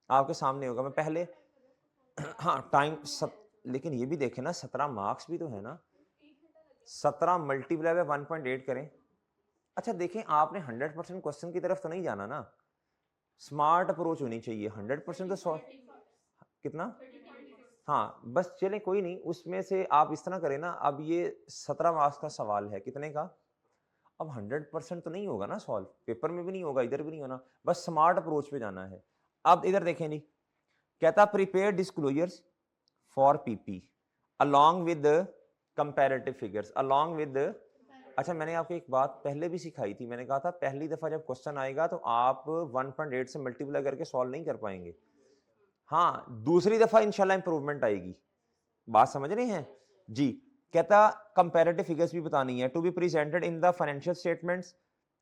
आपके सामने होगा। मैं पहले हाँ टाइम लेकिन ये भी देखें ना 17 मार्क्स भी तो है ना, 17 मल्टीप्लाई बाय 1.8 करें। अच्छा देखें, आपने 100% क्वेश्चन की तरफ तो नहीं जाना ना, स्मार्ट अप्रोच होनी चाहिए। 100% तो कितना, हाँ बस चले कोई नहीं, उसमें से आप इस तरह करें ना। अब ये 17 मार्क्स का सवाल है, कितने का, अब 100% तो नहीं होगा ना सॉल्व, पेपर में भी नहीं होगा, इधर भी नहीं होना, बस स्मार्ट अप्रोच पे जाना है। अब इधर देखें जी, कहता prepare disclosures for PP along with comparative figures along with. अच्छा मैंने आपको एक बात पहले भी सिखाई थी, मैंने कहा था पहली दफा जब क्वेश्चन आएगा तो आप 1.8 से मल्टीप्लाई करके सॉल्व नहीं कर पाएंगे। हाँ दूसरी दफा इंशाल्लाह इंप्रूवमेंट आएगी, बात समझ रहे हैं जी। कहता कंपैरेटिव फिगर्स भी बतानी है, to be presented in the financial statements.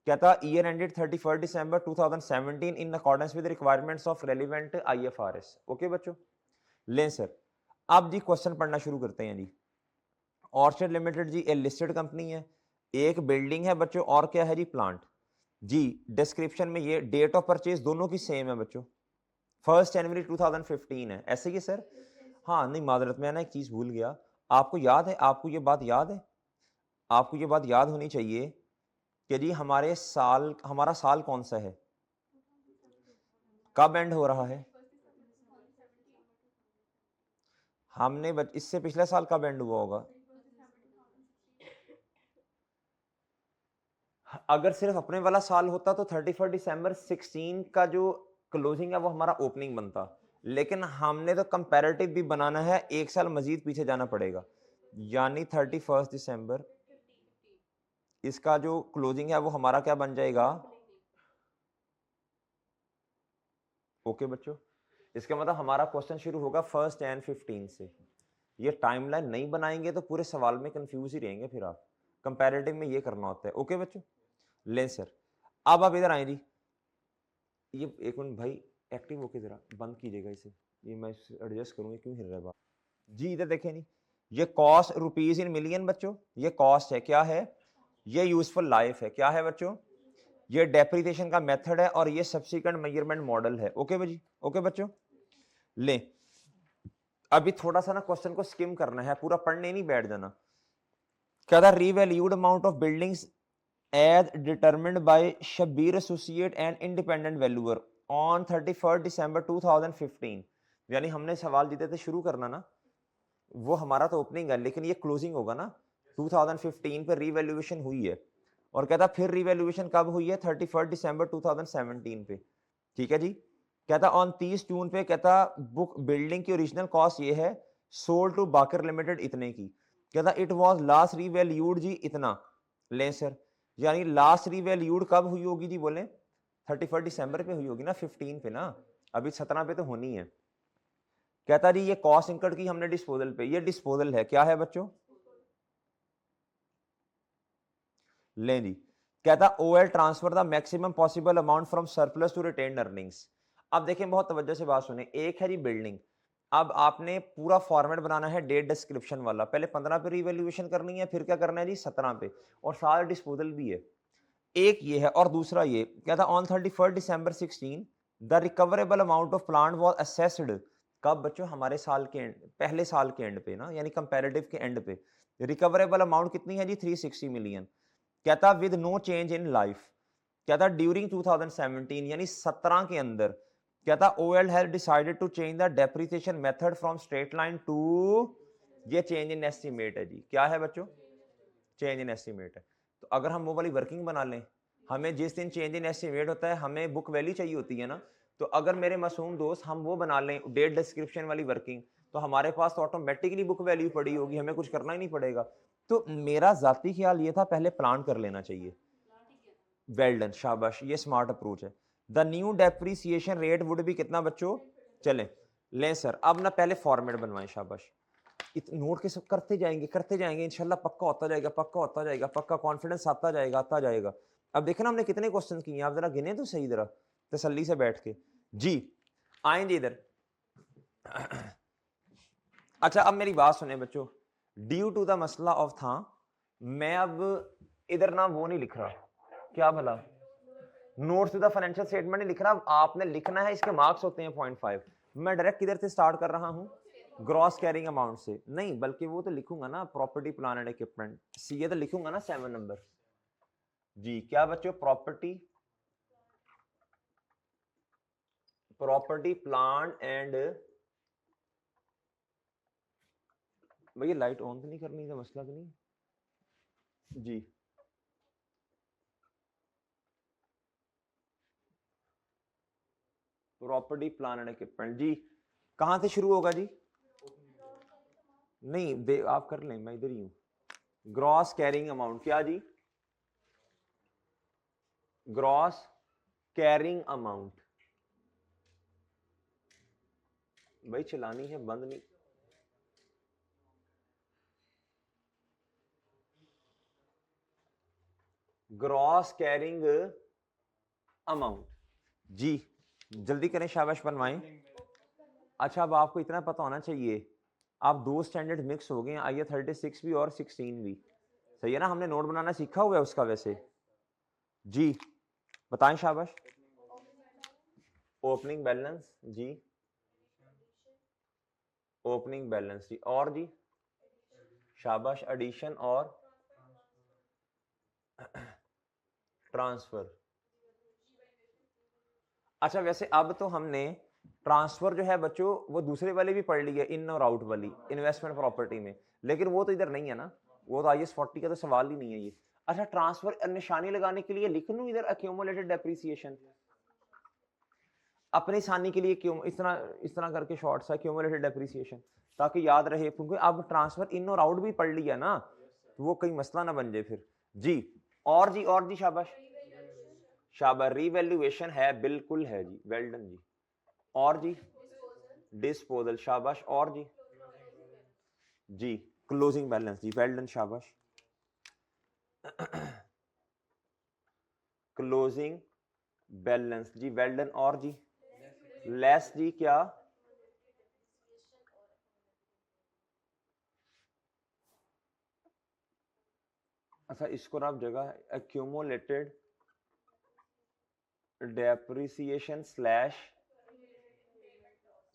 कहता year ended 31 December 2017 in accordance with requirements of relevant IFRS. Okay बच्चों, लें सर अब जी क्वेश्चन पढ़ना शुरू करते हैं जी। ऑर्चर्ड लिमिटेड जी ए लिस्टेड कंपनी है, एक बिल्डिंग है बच्चों, और क्या है जी, प्लांट जी। डिस्क्रिप्शन में ये डेट ऑफ परचेज दोनों की सेम है बच्चों, 1 जनवरी 2015 है, ऐसे ही सर। हाँ नहीं माजरत, मैं ना एक चीज भूल गया, आपको याद है, आपको ये बात याद है, आपको ये बात याद होनी चाहिए कि जी हमारा साल कौन सा है, कब एंड हो रहा है। इससे पिछले साल कब एंड हुआ होगा। अगर सिर्फ अपने वाला साल होता तो 31 दिसंबर 16 का जो क्लोजिंग है वो हमारा ओपनिंग बनता, लेकिन हमने तो कंपैरेटिव भी बनाना है, एक साल मजीद पीछे जाना पड़ेगा, यानी 31 दिसंबर इसका जो क्लोजिंग है वो हमारा क्या बन जाएगा। ओके बच्चों, इसका मतलब हमारा क्वेश्चन शुरू होगा 1 जनवरी 15 से। ये टाइमलाइन नहीं बनाएंगे तो पूरे सवाल में कंफ्यूज ही रहेंगे फिर आप, कंपैरेटिव में ये करना होता है। ओके बच्चों, लें सर अब आप इधर आए जी, ये एक मिनट भाई एक्टिव होके जरा बंद कीजिएगा इसे, ये मैं एडजस्ट करूंगा, क्यों हिल रहा है बात जी। इधर देखें नहीं, ये कॉस्ट रुपीज इन मिलियन बच्चों, ये कॉस्ट है, क्या है, ये यूजफुल लाइफ है, क्या है बच्चों, ये डेप्रिसिएशन का मेथड है, और ये सब्सिक्वेंट मेजरमेंट मॉडल है। ओके भाई, ओके बच्चों, ले अभी थोड़ा सा ना क्वेश्चन को स्किम करना है, पूरा पढ़ने नहीं बैठ जाना। क्या था, revalued amount of buildings as determined by Shabbir associate and independent valuer on 31 December 2015। यानी हमने सवाल जीते थे, शुरू करना ना, वो हमारा तो ओपनिंग है लेकिन ये क्लोजिंग होगा ना, 2015 पे रीवैल्यूएशन हुई है, और कहता फिर रीवैल्यूएशन कब हुई है, 31 दिसंबर 2017 पे। ठीक है जी, कहता ऑन 30 जून पे कहता बुक बिल्डिंग की ओरिजिनल कॉस्ट ये है, सोल्ड टू बाकर लिमिटेड इतने की। कहता इट वाज लास्ट रीवैल्यूड जी इतना, ले सर, यानी लास्ट रीवैल्यूड कब हुई होगी जी, बोले 31 दिसंबर पे हुई होगी ना, 15 पे ना, अभी 17 पे तो होनी है। कहता जी ये कॉस्ट इंकर्ड की हमने डिस्पोजल पे, ये डिस्पोजल है, क्या है बच्चों, लें जी। कहता OL transfer the maximum possible amount from surplus to retained earnings. अब देखें बहुत तवज्जो से बात सुने, एक है जी बिल्डिंग, अब आपने पूरा फॉर्मेट बनाना है डेट डिस्क्रिप्शन वाला, पहले 15 पे रिवैल्यूएशन करनी है, फिर क्या करना है जी 17 पे, और सारा डिस्पोजल भी है। एक ये है, और दूसरा ये कहता on 31 December 16 the recoverable amount of plant was assessed, कब बच्चों, हमारे साल के एंड, पहले साल के एंड पे ना, यानी कंपैरेटिव के एंड पे। रिकवरेबल अमाउंट कितनी है जी, 360 मिलियन। कहता with no change in life, कहता ड्यूरिंग 2017 यानी 17 के अंदर, कहता OL has decided to change the depreciation method from straight line to, ये चेंज इन एस्टिमेट है जी, क्या है बच्चों, चेंज इन एस्टिमेट है। तो अगर हम वो वाली वर्किंग बना लें, हमें जिस दिन चेंज इन एस्टिमेट होता है हमें बुक वैल्यू चाहिए होती है ना, तो अगर मेरे मासूम दोस्त हम वो बना लें डेट डिस्क्रिप्शन वाली वर्किंग, तो हमारे पास तो ऑटोमेटिकली बुक वैल्यू पड़ी होगी, हमें कुछ करना ही नहीं पड़ेगा। तो मेरा जाती ख्याल ये था पहले प्लान कर लेना चाहिए। वेल डन, शाबाश, ये स्मार्ट अप्रोच है। The new depreciation rate would भी कितना बच्चों, चलें लें सर, अब ना पहले फॉर्मेट बनवाएं, शाबाश, नोट के सब करते जाएंगे इंशाल्लाह, पक्का होता जाएगा, पक्का होता जाएगा, पक्का कॉन्फिडेंस आता जाएगा, आता जाएगा। अब देखे ना हमने कितने क्वेश्चन किए, आप जरा गिने तो सही, जरा तसल्ली से बैठ के जी। आएंगे इधर। अच्छा अब मेरी बात सुने बच्चों, ड्यू टू द मसला ऑफ था, मैं अब इधर ना वो नहीं लिख रहा, क्या भला, notes to the financial statement नहीं लिख रहा, आपने लिखना है, इसके मार्क्स होते हैं 0.5। मैं डायरेक्ट किधर से स्टार्ट कर रहा हूं, ग्रॉस कैरिंग अमाउंट से नहीं, बल्कि वो तो लिखूंगा ना property plan and equipment, CA तो लिखूंगा ना 7 नंबर। जी क्या बच्चों, प्रॉपर्टी प्लान एंड, भैया लाइट ऑन तो नहीं करनी है, मसला तो नहीं जी। प्रॉपर्टी प्लान एंड इक्विपमेंट जी, कहां से शुरू होगा जी? नहीं दे आप कर लें, मैं इधर ही हूं। ग्रॉस कैरिंग अमाउंट क्या जी? ग्रॉस कैरिंग अमाउंट, भाई चलानी है, बंद नहीं। ग्रॉस कैरिंग अमाउंट जी, जल्दी करें, शाबाश बनवाएं। अच्छा अब आपको इतना पता होना चाहिए, आप दो स्टैंडर्ड मिक्स हो गए, आइए 36 भी और 16 भी, सही है ना, हमने नोट बनाना सीखा हुआ है उसका वैसे जी। बताएं शाबाश। ओपनिंग बैलेंस जी, ओपनिंग बैलेंस जी, और जी शाबाश, एडिशन और ट्रांसफर। अच्छा वैसे अब तो हमने ट्रांसफर जो है बच्चों वो दूसरे वाले भी पढ़ ली है, इन और आउट वाली इन्वेस्टमेंट प्रॉपर्टी में, लेकिन वो तो इधर नहीं है ना, वो तो IAS 40 का तो सवाल ही नहीं है ये। अच्छा ट्रांसफर निशानी लगाने के लिए लिख लूं इधर एक्यूमुलेटेड डेप्रिसिएशन, अपनी आसानी के लिए क्यों इस तरह करके शॉर्ट सा एक्यूमुलेटेड डेप्रिसिएशन, ताकि याद रहे, क्योंकि अब ट्रांसफर इन और आउट भी पढ़ लिया ना, तो वो कहीं मसला ना बन जाए फिर जी। और जी शाबाश, शाबाश, रीवैल्यूएशन है, बिल्कुल है जी, वेल डन जी। और जी डिस्पोजल, शाबाश, और जी क्लोजिंग बैलेंस जी, वेल डन, शाबाश। क्लोजिंग बैलेंस जी, वेल डन, और जी लेस जी क्या? अच्छा इसको ना आप जगह एक्यूमुलेटेड डेप्रिसिएशन स्लैश,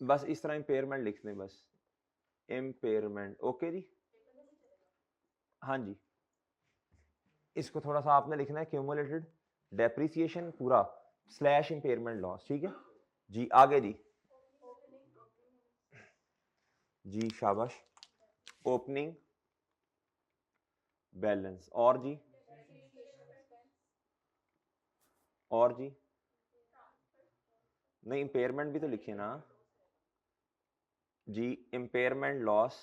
बस इस तरह इंपेयरमेंट लिख दें, बस इंपेयरमेंट, ओके जी। हाँ जी, इसको थोड़ा सा आपने लिखना है क्यूमुलेटेड डेप्रिसिएशन पूरा स्लैश इंपेयरमेंट लॉस, ठीक है जी। आगे जी शाबाश, ओपनिंग बैलेंस, और जी नहीं इंपेयरमेंट भी तो लिखिए ना जी, इंपेयरमेंट लॉस।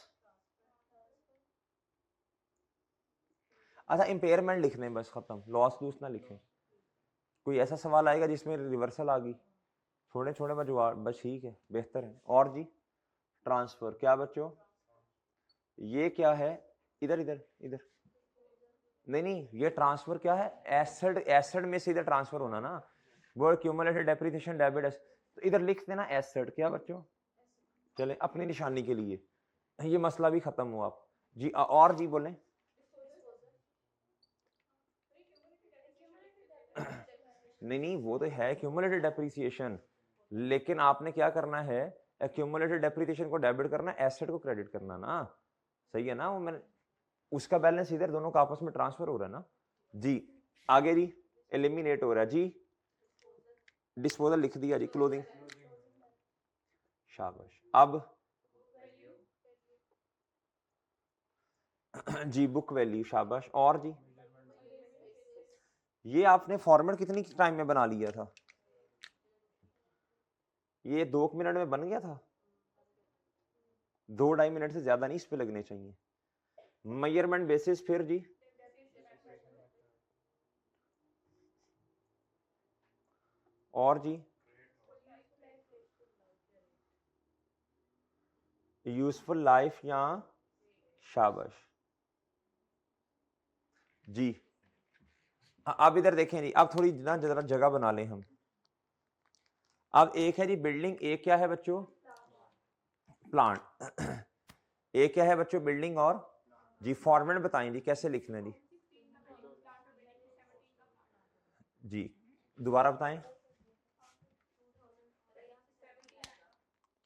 अच्छा इंपेयरमेंट लिख दें बस, खत्म, लॉस लूस ना लिखें। कोई ऐसा सवाल आएगा जिसमें रिवर्सल आ गई, छोड़े छोड़े बस ठीक है, बेहतर है। और जी ट्रांसफर क्या बच्चों, ये क्या है? इधर इधर इधर, नहीं ये ट्रांसफर क्या है? एसेट, एसेट में से इधर ट्रांसफर होना ना, वो क्यूमुलेटेड डेप्रिसिएशन डेबिट, तो इधर लिख देना एसेट क्या बच्चों, चले अपनी निशानी के लिए, ये मसला भी खत्म हुआ आप जी। और जी बोलें। नहीं वो तो है क्यूमुलेटेड डेप्रिसिएशन, लेकिन आपने क्या करना है, एक्यूमुलेटेड डेप्रिसिएशन को डेबिट करना, एसेट को क्रेडिट करना ना, सही है ना, वो मैंने उसका बैलेंस इधर दोनों का आपस में ट्रांसफर हो रहा है ना जी। आगे जी एलिमिनेट हो रहा है जी, डिस्पोजल लिख दिया जी, क्लोजिंग, शाबाश। अब जी बुक वैल्यू, शाबाश, और जी ये आपने फॉर्मेट कितनी टाइम में बना लिया था? ये 2 मिनट में बन गया था, 2-2.5 मिनट से ज्यादा नहीं इस पे लगने चाहिए। मेजरमेंट बेसिस फिर जी, और जी यूजफुल लाइफ या, शाबाश जी। अब इधर देखें जी, अब थोड़ी ना जरा जगह बना लें हम। अब एक है जी बिल्डिंग, एक क्या है बच्चों? प्लांट। एक क्या है बच्चों? बिल्डिंग, और जी फॉर्मेट बताएं जी, कैसे लिखना है जी? जी दोबारा बताएं।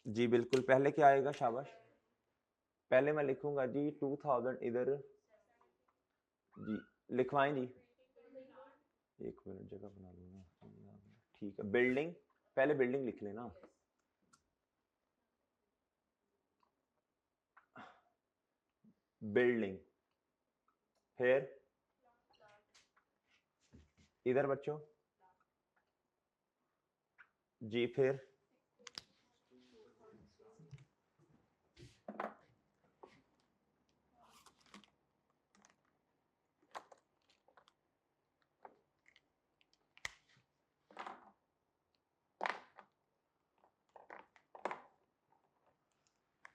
जी बिल्कुल, पहले क्या आएगा? शाबाश, पहले मैं लिखूंगा जी 2000 इधर। जी लिखवाएं जी, एक मिनट जगह बना लूंगा। ठीक है, बिल्डिंग, पहले बिल्डिंग लिख लेना। बिल्डिंग, फिर इधर बच्चों जी, फिर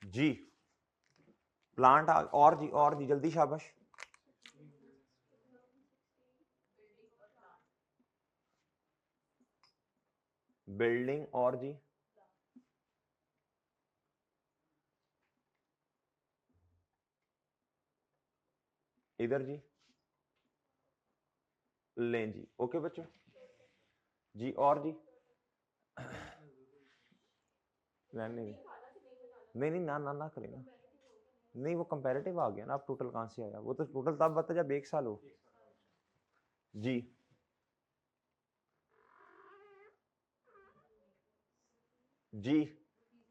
जी प्लांट और जी जल्दी, शाबाश। बिल्डिंग और जी, इधर जी, लें जी। ओके बच्चों जी, और जी नहीं नहीं ना ना ना करें ना, नहीं वो कंपैरेटिव आ गया ना। अब टोटल कहां से आया? वो तो टोटल तब बता जब एक साल हो। जी जी,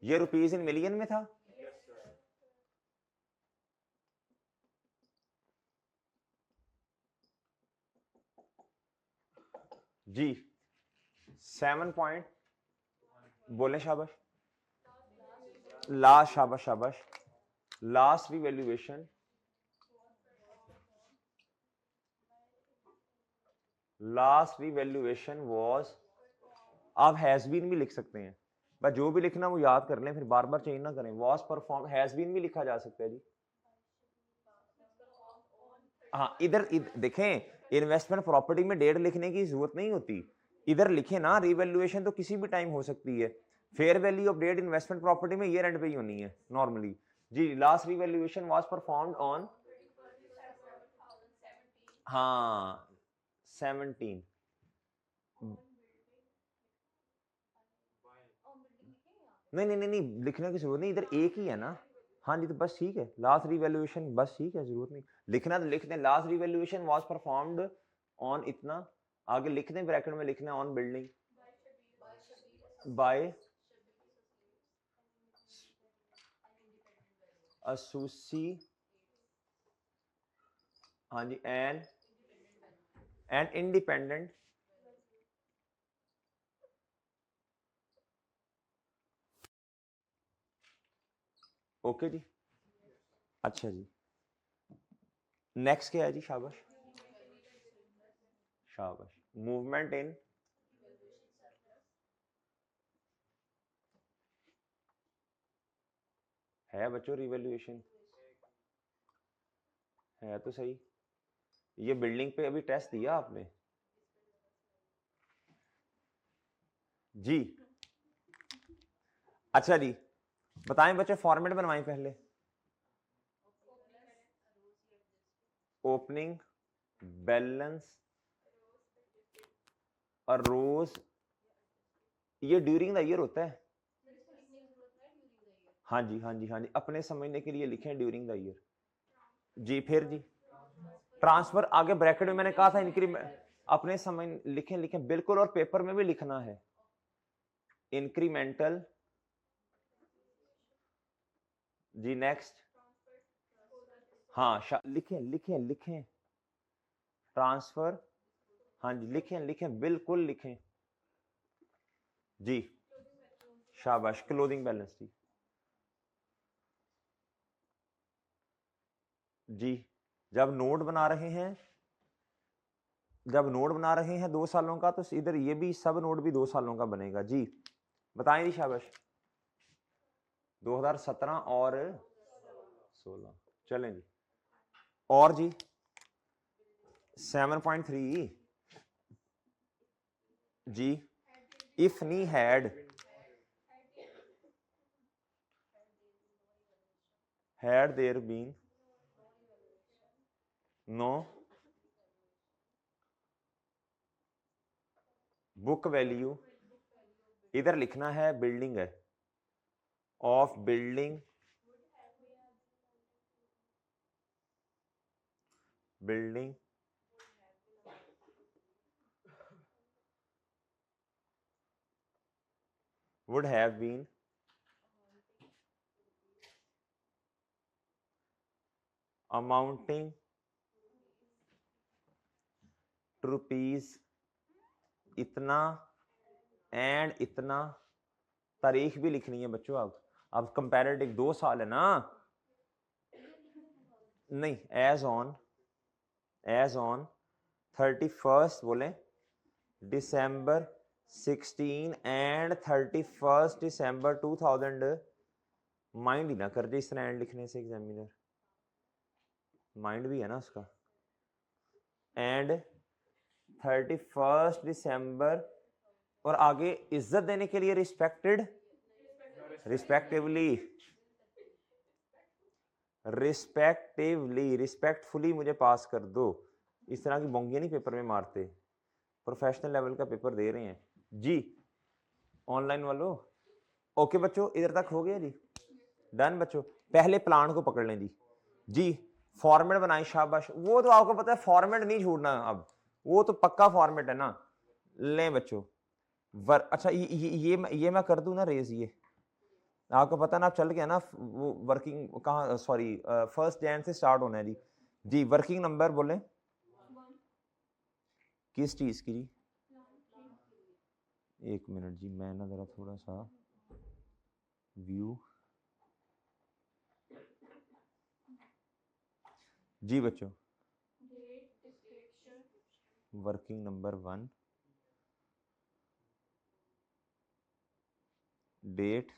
ये रुपीज इन मिलियन में था। जी 7 पॉइंट, बोले शाबाश। लास्ट, शाबाश शाबाश, last revaluation, last revaluation was, आप हैज बीन भी लिख सकते हैं, बस जो भी लिखना वो याद कर लें, फिर बार बार चेंज ना करें। वाज परफॉर्म, हैज बीन भी लिखा जा सकता है जी। हाँ इधर देखें, इन्वेस्टमेंट प्रॉपर्टी में डेट लिखने की जरूरत नहीं होती। इधर लिखे ना, रिवैल्यूएशन तो किसी भी टाइम हो सकती है। Fair value of date investment property में ईयर एंड पे ही होनी है नॉर्मली। जी last revaluation was performed on, हाँ 17। नहीं लिखने की जरूरत नहीं, इधर एक ही है ना। हाँ जी तो बस ठीक है, लास्ट रिवैल्यूएशन बस ठीक है, जरूरत नहीं लिखना, तो लिख दें last revaluation was performed on इतना, आगे लिख दें ब्रैकेट में, लिखना ऑन बिल्डिंग बाय असुसी, हाँ जी एंड इंडिपेंडेंट ओके जी। अच्छा जी, नेक्स्ट क्या है जी? शाबाश शाबाश, मूवमेंट इन, है बच्चों रिवैल्यूएशन, है तो सही। ये बिल्डिंग पे अभी टेस्ट दिया आपने जी। अच्छा जी, बताएं बच्चे, फॉर्मेट बनवाएं पहले। ओपनिंग बैलेंस और रोज, ये ड्यूरिंग द ईयर होता है। हाँ जी हाँ जी हाँ जी, अपने समझने के लिए लिखें ड्यूरिंग द ईयर जी। फिर जी ट्रांसफर, आगे ब्रैकेट में मैंने कहा था इंक्रीमेंट, अपने समझ लिखें लिखें बिल्कुल, और पेपर में भी लिखना है इंक्रीमेंटल जी। नेक्स्ट, हाँ लिखें लिखें लिखें, ट्रांसफर, हाँ जी लिखें लिखें बिल्कुल लिखें जी। शाबाश, क्लोजिंग बैलेंस जी। जी जब नोट बना रहे हैं, जब नोट बना रहे हैं 2 सालों का, तो इधर ये भी सब नोट भी 2 सालों का बनेगा जी। बताएं जी शाबाश, 2017 और 16, चलें जी। और जी 7.3 जी, इफ नी had there been no book value, इधर लिखना है बिल्डिंग है, of building, building would have been amounting to rupees इतना एंड इतना, तारीख भी लिखनी है बच्चों। अब कंपैरेटिव 2 साल है ना, नहीं एज ऑन 31st बोले दिसंबर 16 एंड 31st दिसंबर 2000, माइंड ही ना कर दे इस तरह एंड लिखने से एग्जामिनर, माइंड भी है ना उसका। एंड 31st दिसंबर, और आगे इज्जत देने के लिए रिस्पेक्टेड, रिस्पेक्टिवली, रिस्पेक्टफुली मुझे पास कर दो। इस तरह की बोंगियां नहीं पेपर में मारते, प्रोफेशनल लेवल का पेपर दे रहे हैं जी ऑनलाइन वालों। ओके बच्चों, इधर तक हो गया जी, डन बच्चों। पहले प्लान को पकड़ लें जी फॉर्मेट बनाए, शाबाश। वो तो आपको पता है फॉर्मेट नहीं छोड़ना, अब वो तो पक्का फॉर्मेट है ना। लें बच्चों अच्छा ये मैं कर दूं ना रेज, ये आपको पता ना, आप चल गया ना वो वर्किंग कहाँ, सॉरी 1 Jan से स्टार्ट होना है जी वर्किंग नंबर बोले किस चीज की जी, 1 मिनट जी, मैं ना जरा थोड़ा सा व्यू जी बच्चों, वर्किंग नंबर 1, डेट,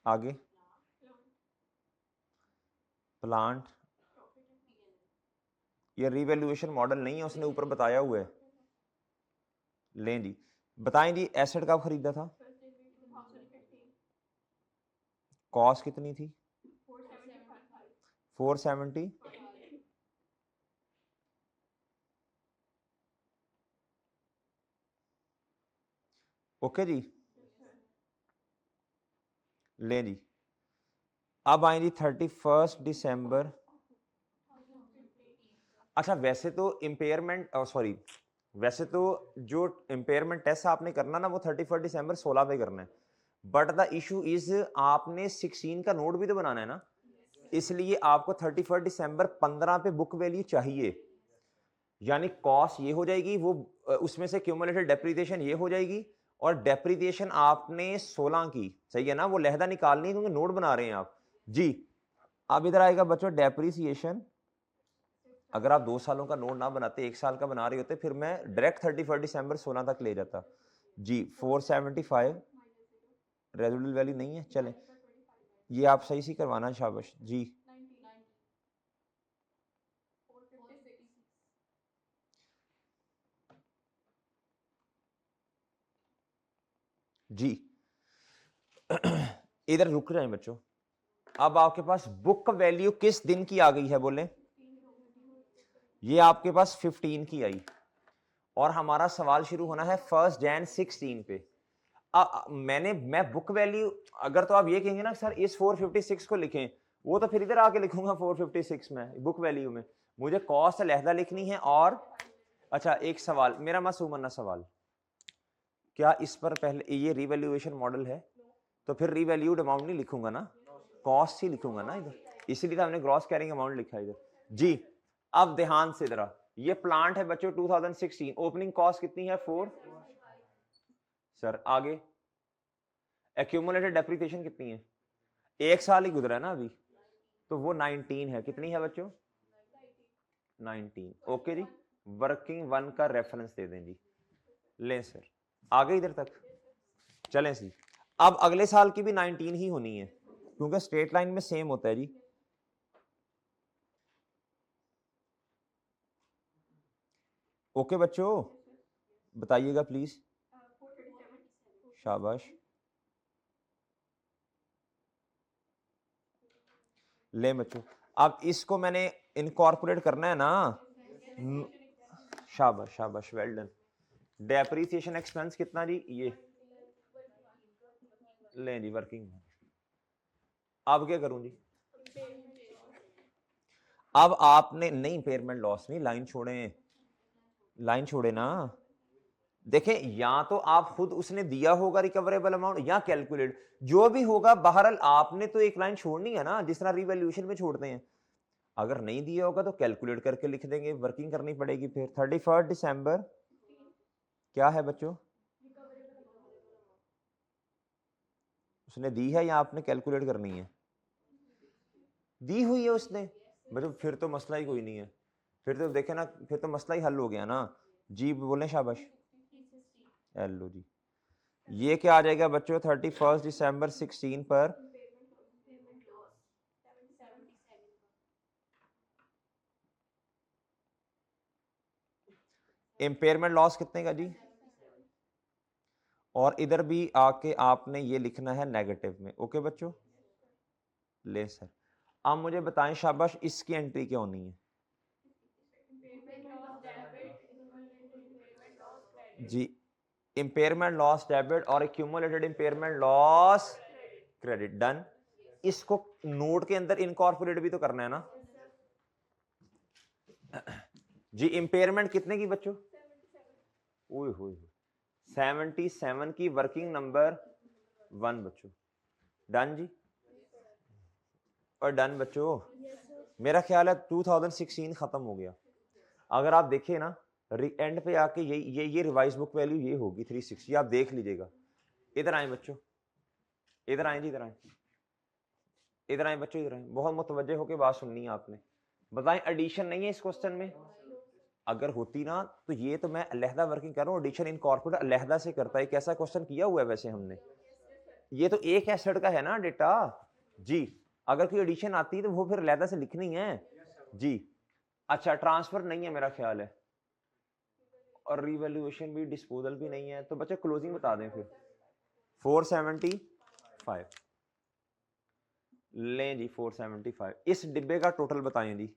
आगे प्लांट, ये रिवैल्यूएशन मॉडल नहीं है, उसने ऊपर बताया हुआ है। लें जी, बताएं जी एसेट कब खरीदा था, कॉस्ट कितनी थी 470, ओके जी। लें जी, अब आए जी 31 दिसंबर। अच्छा वैसे तो इम्पेयरमेंट, सॉरी वैसे तो जो इम्पेयरमेंट टेस्ट आपने करना ना वो 31 दिसंबर 16 पे करना है, बट द इशू इज आपने 16 का नोट भी तो बनाना है ना, इसलिए आपको 31 दिसंबर 15 पे बुक वैल्यू चाहिए, यानी कॉस्ट ये हो जाएगी, वो उसमें से क्यूमुलेटेड डेप्रिसिएशन ये हो जाएगी, और डेप्रिसिएशन आपने 16 की, सही है ना, वो लहदा निकालनी है क्योंकि नोट बना रहे हैं आप जी। अब इधर आएगा बच्चों डेप्रिसिएशन, अगर आप 2 सालों का नोट ना बनाते 1 साल का बना रहे होते, फिर मैं डायरेक्ट 31 दिसंबर 16 तक ले जाता जी। 475 रेजिडुअल वैल्यू नहीं है, चलें ये आप सही सी करवाना, शाबाश जी। जी इधर रुक जाए बच्चों, अब आपके पास बुक वैल्यू किस दिन की आ गई है बोले, ये आपके पास 15 की आई, और हमारा सवाल शुरू होना है 1 Jan 16 पे। मैं बुक वैल्यू, अगर तो आप ये कहेंगे ना सर इस 456 को लिखें, वो तो फिर इधर आके लिखूंगा 456 में बुक वैल्यू में, मुझे कॉस्ट अलहदा लिखनी है। और अच्छा एक सवाल मेरा मासूमाना सवाल, क्या इस पर पहले ये रिवैल्यूएशन मॉडल है, तो फिर रिवैल्यूड अमाउंट नहीं लिखूंगा ना, कॉस्ट ही लिखूंगा ना इधर, इसीलिए तो हमने ग्रॉस कैरिंग अमाउंट लिखा है इधर जी। अब ध्यान से जरा, ये प्लांट है बच्चों 2016, ओपनिंग कॉस्ट कितनी है 4, सर आगे एक्यूमुलेटेड डेप्रिसिएशन कितनी है, 1 साल ही गुजरा है ना अभी, तो वो 19 है, कितनी है बच्चों 19, ओके जी। वर्किंग 1 का रेफरेंस दे दें जी, लें सर आगे इधर तक चलें सी। अब अगले साल की भी 19 ही होनी है क्योंकि स्ट्रेट लाइन में सेम होता है जी। ओके बच्चों बताइएगा प्लीज, शाबाश। ले बच्चों, अब इसको मैंने इनकॉर्पोरेट करना है ना। शाबाश शाबाश, वेल डन। डेप्रिसिएशन एक्सपेंस कितना जी, ये लें जी वर्किंग। अब क्या करूं जी, अब आपने नहीं, इम्पेयरमेंट लॉस नहीं, लाइन छोड़े, लाइन छोड़े ना। देखें, या तो आप खुद उसने दिया होगा रिकवरेबल अमाउंट या कैलकुलेट, जो भी होगा बहरहाल आपने तो एक लाइन छोड़नी है ना, जिस तरह रिवैल्यूएशन में छोड़ते हैं। अगर नहीं दिया होगा तो कैलकुलेट करके लिख देंगे, वर्किंग करनी पड़ेगी। फिर 31 दिसंबर क्या है बच्चों, उसने दी है या आपने कैलकुलेट करनी है? दी हुई है उसने, मतलब फिर तो मसला ही कोई नहीं है, फिर तो देखे ना, फिर तो मसला ही हल हो गया ना जी। बोले शाबाश, हेलो जी। ये क्या आ जाएगा बच्चों 31 दिसंबर 16 पर इम्पेयरमेंट लॉस कितने का जी, और इधर भी आके आपने ये लिखना है नेगेटिव में। ओके बच्चों, ले सर। अब मुझे बताएं शाबाश, इसकी एंट्री क्या होनी है जी? इम्पेयरमेंट लॉस डेबिट और accumulated impairment loss credit, done. इसको नोट के अंदर इनकॉर्पोरेट भी तो करना है ना जी। इम्पेयरमेंट कितने की बच्चों, ओए होए 77 की, वर्किंग नंबर 1 बच्चों, डन जी। और डन बच्चों, मेरा ख्याल है 2016 खत्म हो गया। अगर आप देखें ना एंड पे आके ये रिवाइज बुक वैल्यू ये होगी 360, आप देख लीजिएगा। इधर आए बच्चों, इधर आए जी, इधर आए, इधर आए बच्चों, इधर आए, बहुत मुतवज्जे होकर बात सुननी है आपने। बताएं, एडिशन नहीं है इस क्वेश्चन में? अगर होती ना तो ये तो मैं अलहदा वर्किंग कर रहा हूँ, एडिशन इनकॉर्पोरेट अलहदा से करता है। कैसा क्वेश्चन किया हुआ है वैसे हमने, ये तो एक एसेट का है ना डेटा जी। अगर कोई एडिशन आती है तो वो फिर अलहदा से लिखनी है जी। अच्छा, ट्रांसफर नहीं है मेरा ख्याल है, और रिवैल्यूएशन भी, डिस्पोजल भी नहीं है, तो बच्चे क्लोजिंग बता दें फिर। 475 लें जी, 475। इस डिब्बे का टोटल बताएं जी।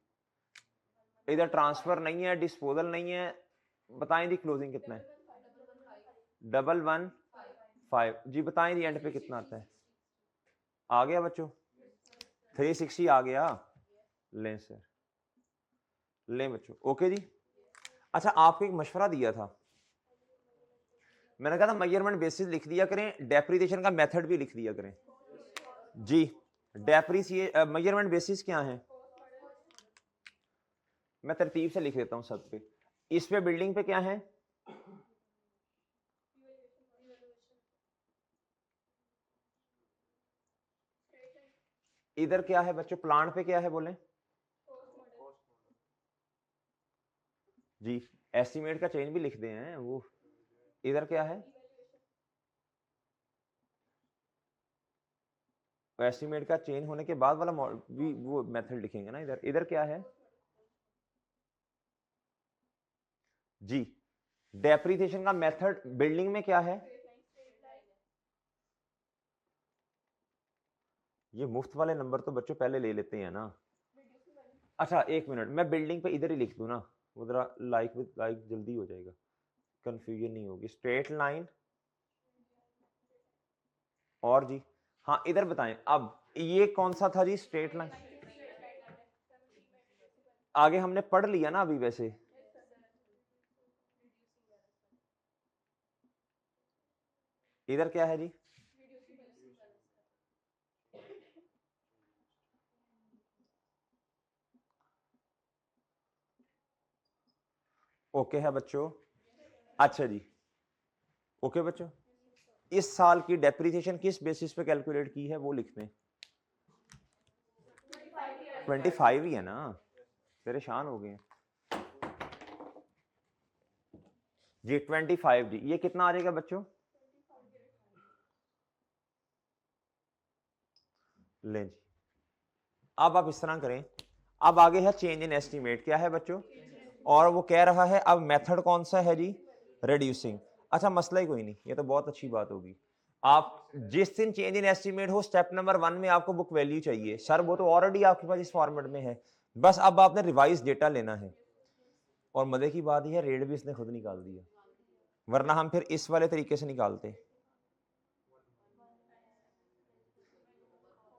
इधर ट्रांसफर नहीं है, डिस्पोजल नहीं है, बताएं जी क्लोजिंग कितना है? 115 जी। बताएं जी एंड पे कितना आता है? आ गया बच्चों, 360 आ गया। लें सर, लें बच्चों, ओके जी। अच्छा, आपको एक मशवरा दिया था, मैंने कहा था मेजरमेंट बेसिस लिख दिया करें, डेप्रिसिएशन का मेथड भी लिख दिया करें जी। मेजरमेंट बेसिस क्या है, मैं तरतीब से लिख देता हूं सब पे। इस पे बिल्डिंग पे क्या है, इधर क्या है बच्चों, प्लांट पे क्या है बोले जी। एस्टिमेट का चेंज भी लिख दे हैं वो। इधर क्या है, एस्टिमेट का चेंज होने के बाद वाला भी वो मेथड लिखेंगे ना इधर। इधर क्या है जी, डेप्रिसिएशन का मेथड बिल्डिंग में क्या है, ये मुफ्त वाले नंबर तो बच्चों पहले ले लेते हैं ना। अच्छा एक मिनट, मैं बिल्डिंग पे इधर ही लिख दूं ना, वो जरा लाइक विद लाइक जल्दी हो जाएगा, कंफ्यूजन नहीं होगी। स्ट्रेट लाइन और जी, हाँ इधर बताएं। अब ये कौन सा था जी, स्ट्रेट लाइन? आगे हमने पढ़ लिया ना अभी वैसे। इधर क्या है जी, ओके है बच्चों। अच्छा जी, ओके बच्चों, इस साल की डेप्रिसिएशन किस बेसिस पे कैलकुलेट की है वो लिखते हैं। 25 ही है ना, परेशान हो गए जी। 25 जी, ये कितना आ जाएगा बच्चों, लें जी। अब आप इस तरह करें, अब आगे है चेंज इन एस्टीमेट, क्या है बच्चों, और वो कह रहा है अब मेथड कौन सा है जी, रिड्यूसिंग। अच्छा मसला ही कोई नहीं, ये तो बहुत अच्छी बात होगी। आप जिस दिन चेंज इन एस्टीमेट हो, स्टेप नंबर 1 में आपको बुक वैल्यू चाहिए सर, वो तो ऑलरेडी आपके पास इस फॉर्मेट में है। बस अब आपने रिवाइज डेटा लेना है, और मजे की बात यह है रेट भी इसने खुद निकाल दिया, वरना हम फिर इस वाले तरीके से निकालते।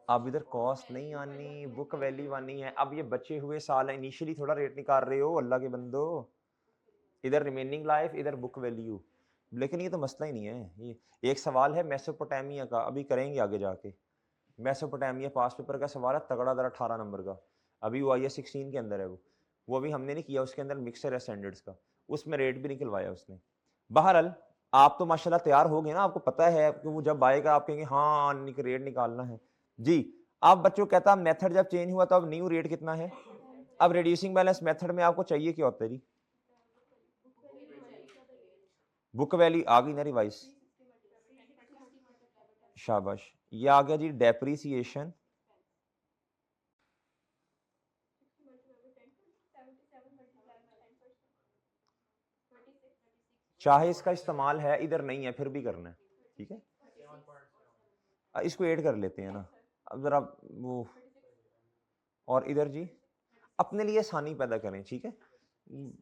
अब इधर कॉस्ट नहीं आनी, बुक वैल्यू आनी है। अब ये बचे हुए साल है, इनिशियली थोड़ा रेट निकाल रहे हो अल्लाह के बंदो, इधर रिमेनिंग लाइफ, इधर बुक वैल्यू। लेकिन ये तो मसला ही नहीं है। ये एक सवाल है मेसोपोटामिया का, अभी करेंगे आगे जाके। मेसोपोटामिया पास पेपर का सवाल है तगड़ा दर 18 नंबर का, अभी वो आई है 16 के अंदर है वो अभी हमने नहीं किया, उसके अंदर मिक्सर है स्टैंडर्ड्स का, उसमें रेट भी निकलवाया उसने। बहरहाल आप तो माशाल्लाह तैयार हो गए ना, आपको पता है कि वो जब आएगा आप कहेंगे हाँ रेट निकालना है जी। अब बच्चों कहता मेथड जब चेंज हुआ तो अब न्यू रेट कितना है। अब रिड्यूसिंग बैलेंस मेथड में आपको चाहिए क्या होता है जी, बुक वैल्यू आ गई ना रिवाइज, शाबाश। ये आ गया जी डेप्रीसिएशन, चाहे इसका इस्तेमाल है इधर नहीं है फिर भी करना है, ठीक है। इसको ऐड कर लेते हैं ना, अब जरा वो, और इधर जी अपने लिए आसानी पैदा करें, ठीक है,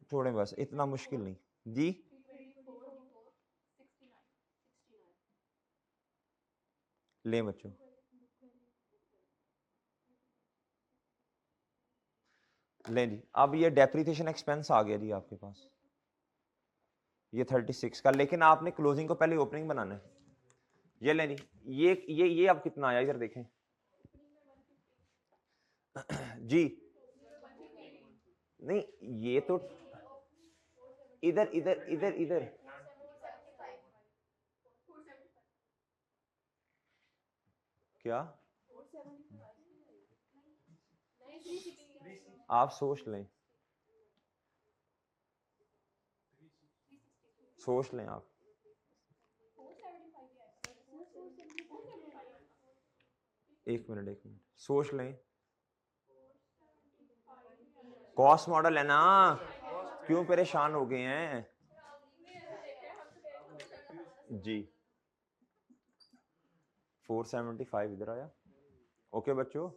छोड़ें बस, इतना मुश्किल नहीं जी। ले बच्चों, ले जी, अब ये डेप्रिसिएशन एक्सपेंस आ गया जी आपके पास, ये 36 का, लेकिन आपने क्लोजिंग को पहले ओपनिंग बनाना है। ये ले जी, ये अब कितना आया इधर देखें जी, नहीं ये तो इधर इधर इधर इधर क्या, आप सोच लें, सोच लें आप, एक मिनट सोच लें, कॉस्ट मॉडल है ना, क्यों परेशान हो गए हैं जी। 475 इधर आया, ओके बच्चों।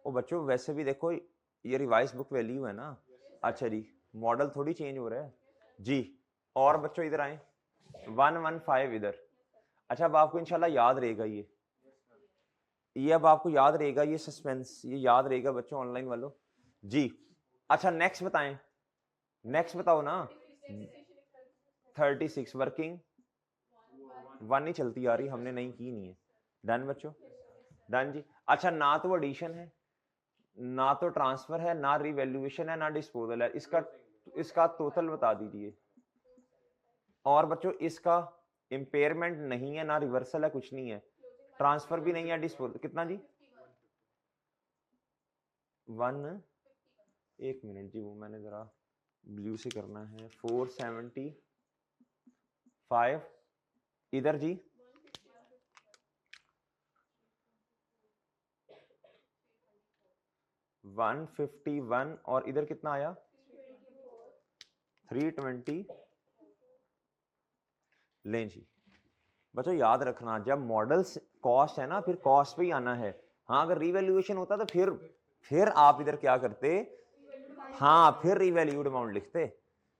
ओ बच्चों वैसे भी देखो ये रिवाइज बुक वैल्यू है ना, अच्छा जी मॉडल थोड़ी चेंज हो रहा है जी। और बच्चों इधर आए 115 इधर, अच्छा अब आपको इंशाल्लाह याद रहेगा ये अब आपको याद रहेगा, ये सस्पेंस ये याद रहेगा बच्चों ऑनलाइन वालों जी। अच्छा नेक्स्ट बताएं, नेक्स्ट बताओ ना, 36 वर्किंग 1 नहीं चलती आ रही, हमने नहीं की नहीं है, डन बच्चों, डन जी। अच्छा ना तो एडिशन है, ना तो ट्रांसफर है, ना रिवैल्यूएशन है, ना डिस्पोजल है, इसका टोटल बता दीजिए। और बच्चों इसका इंपेयरमेंट नहीं है, ना रिवर्सल है, कुछ नहीं है, ट्रांसफर भी नहीं है, डिस्पोजल कितना जी 1, एक मिनट जी वो मैंने जरा ब्लू से करना है, 475 इधर जी 151 और इधर कितना आया 320। लें जी बच्चों याद रखना जब मॉडल्स कॉस्ट है ना फिर कॉस्ट पे ही आना है, हाँ अगर रिवैल्यूएशन होता तो फिर आप इधर क्या करते, हाँ फिर रिवैल्यूड अमाउंट लिखते।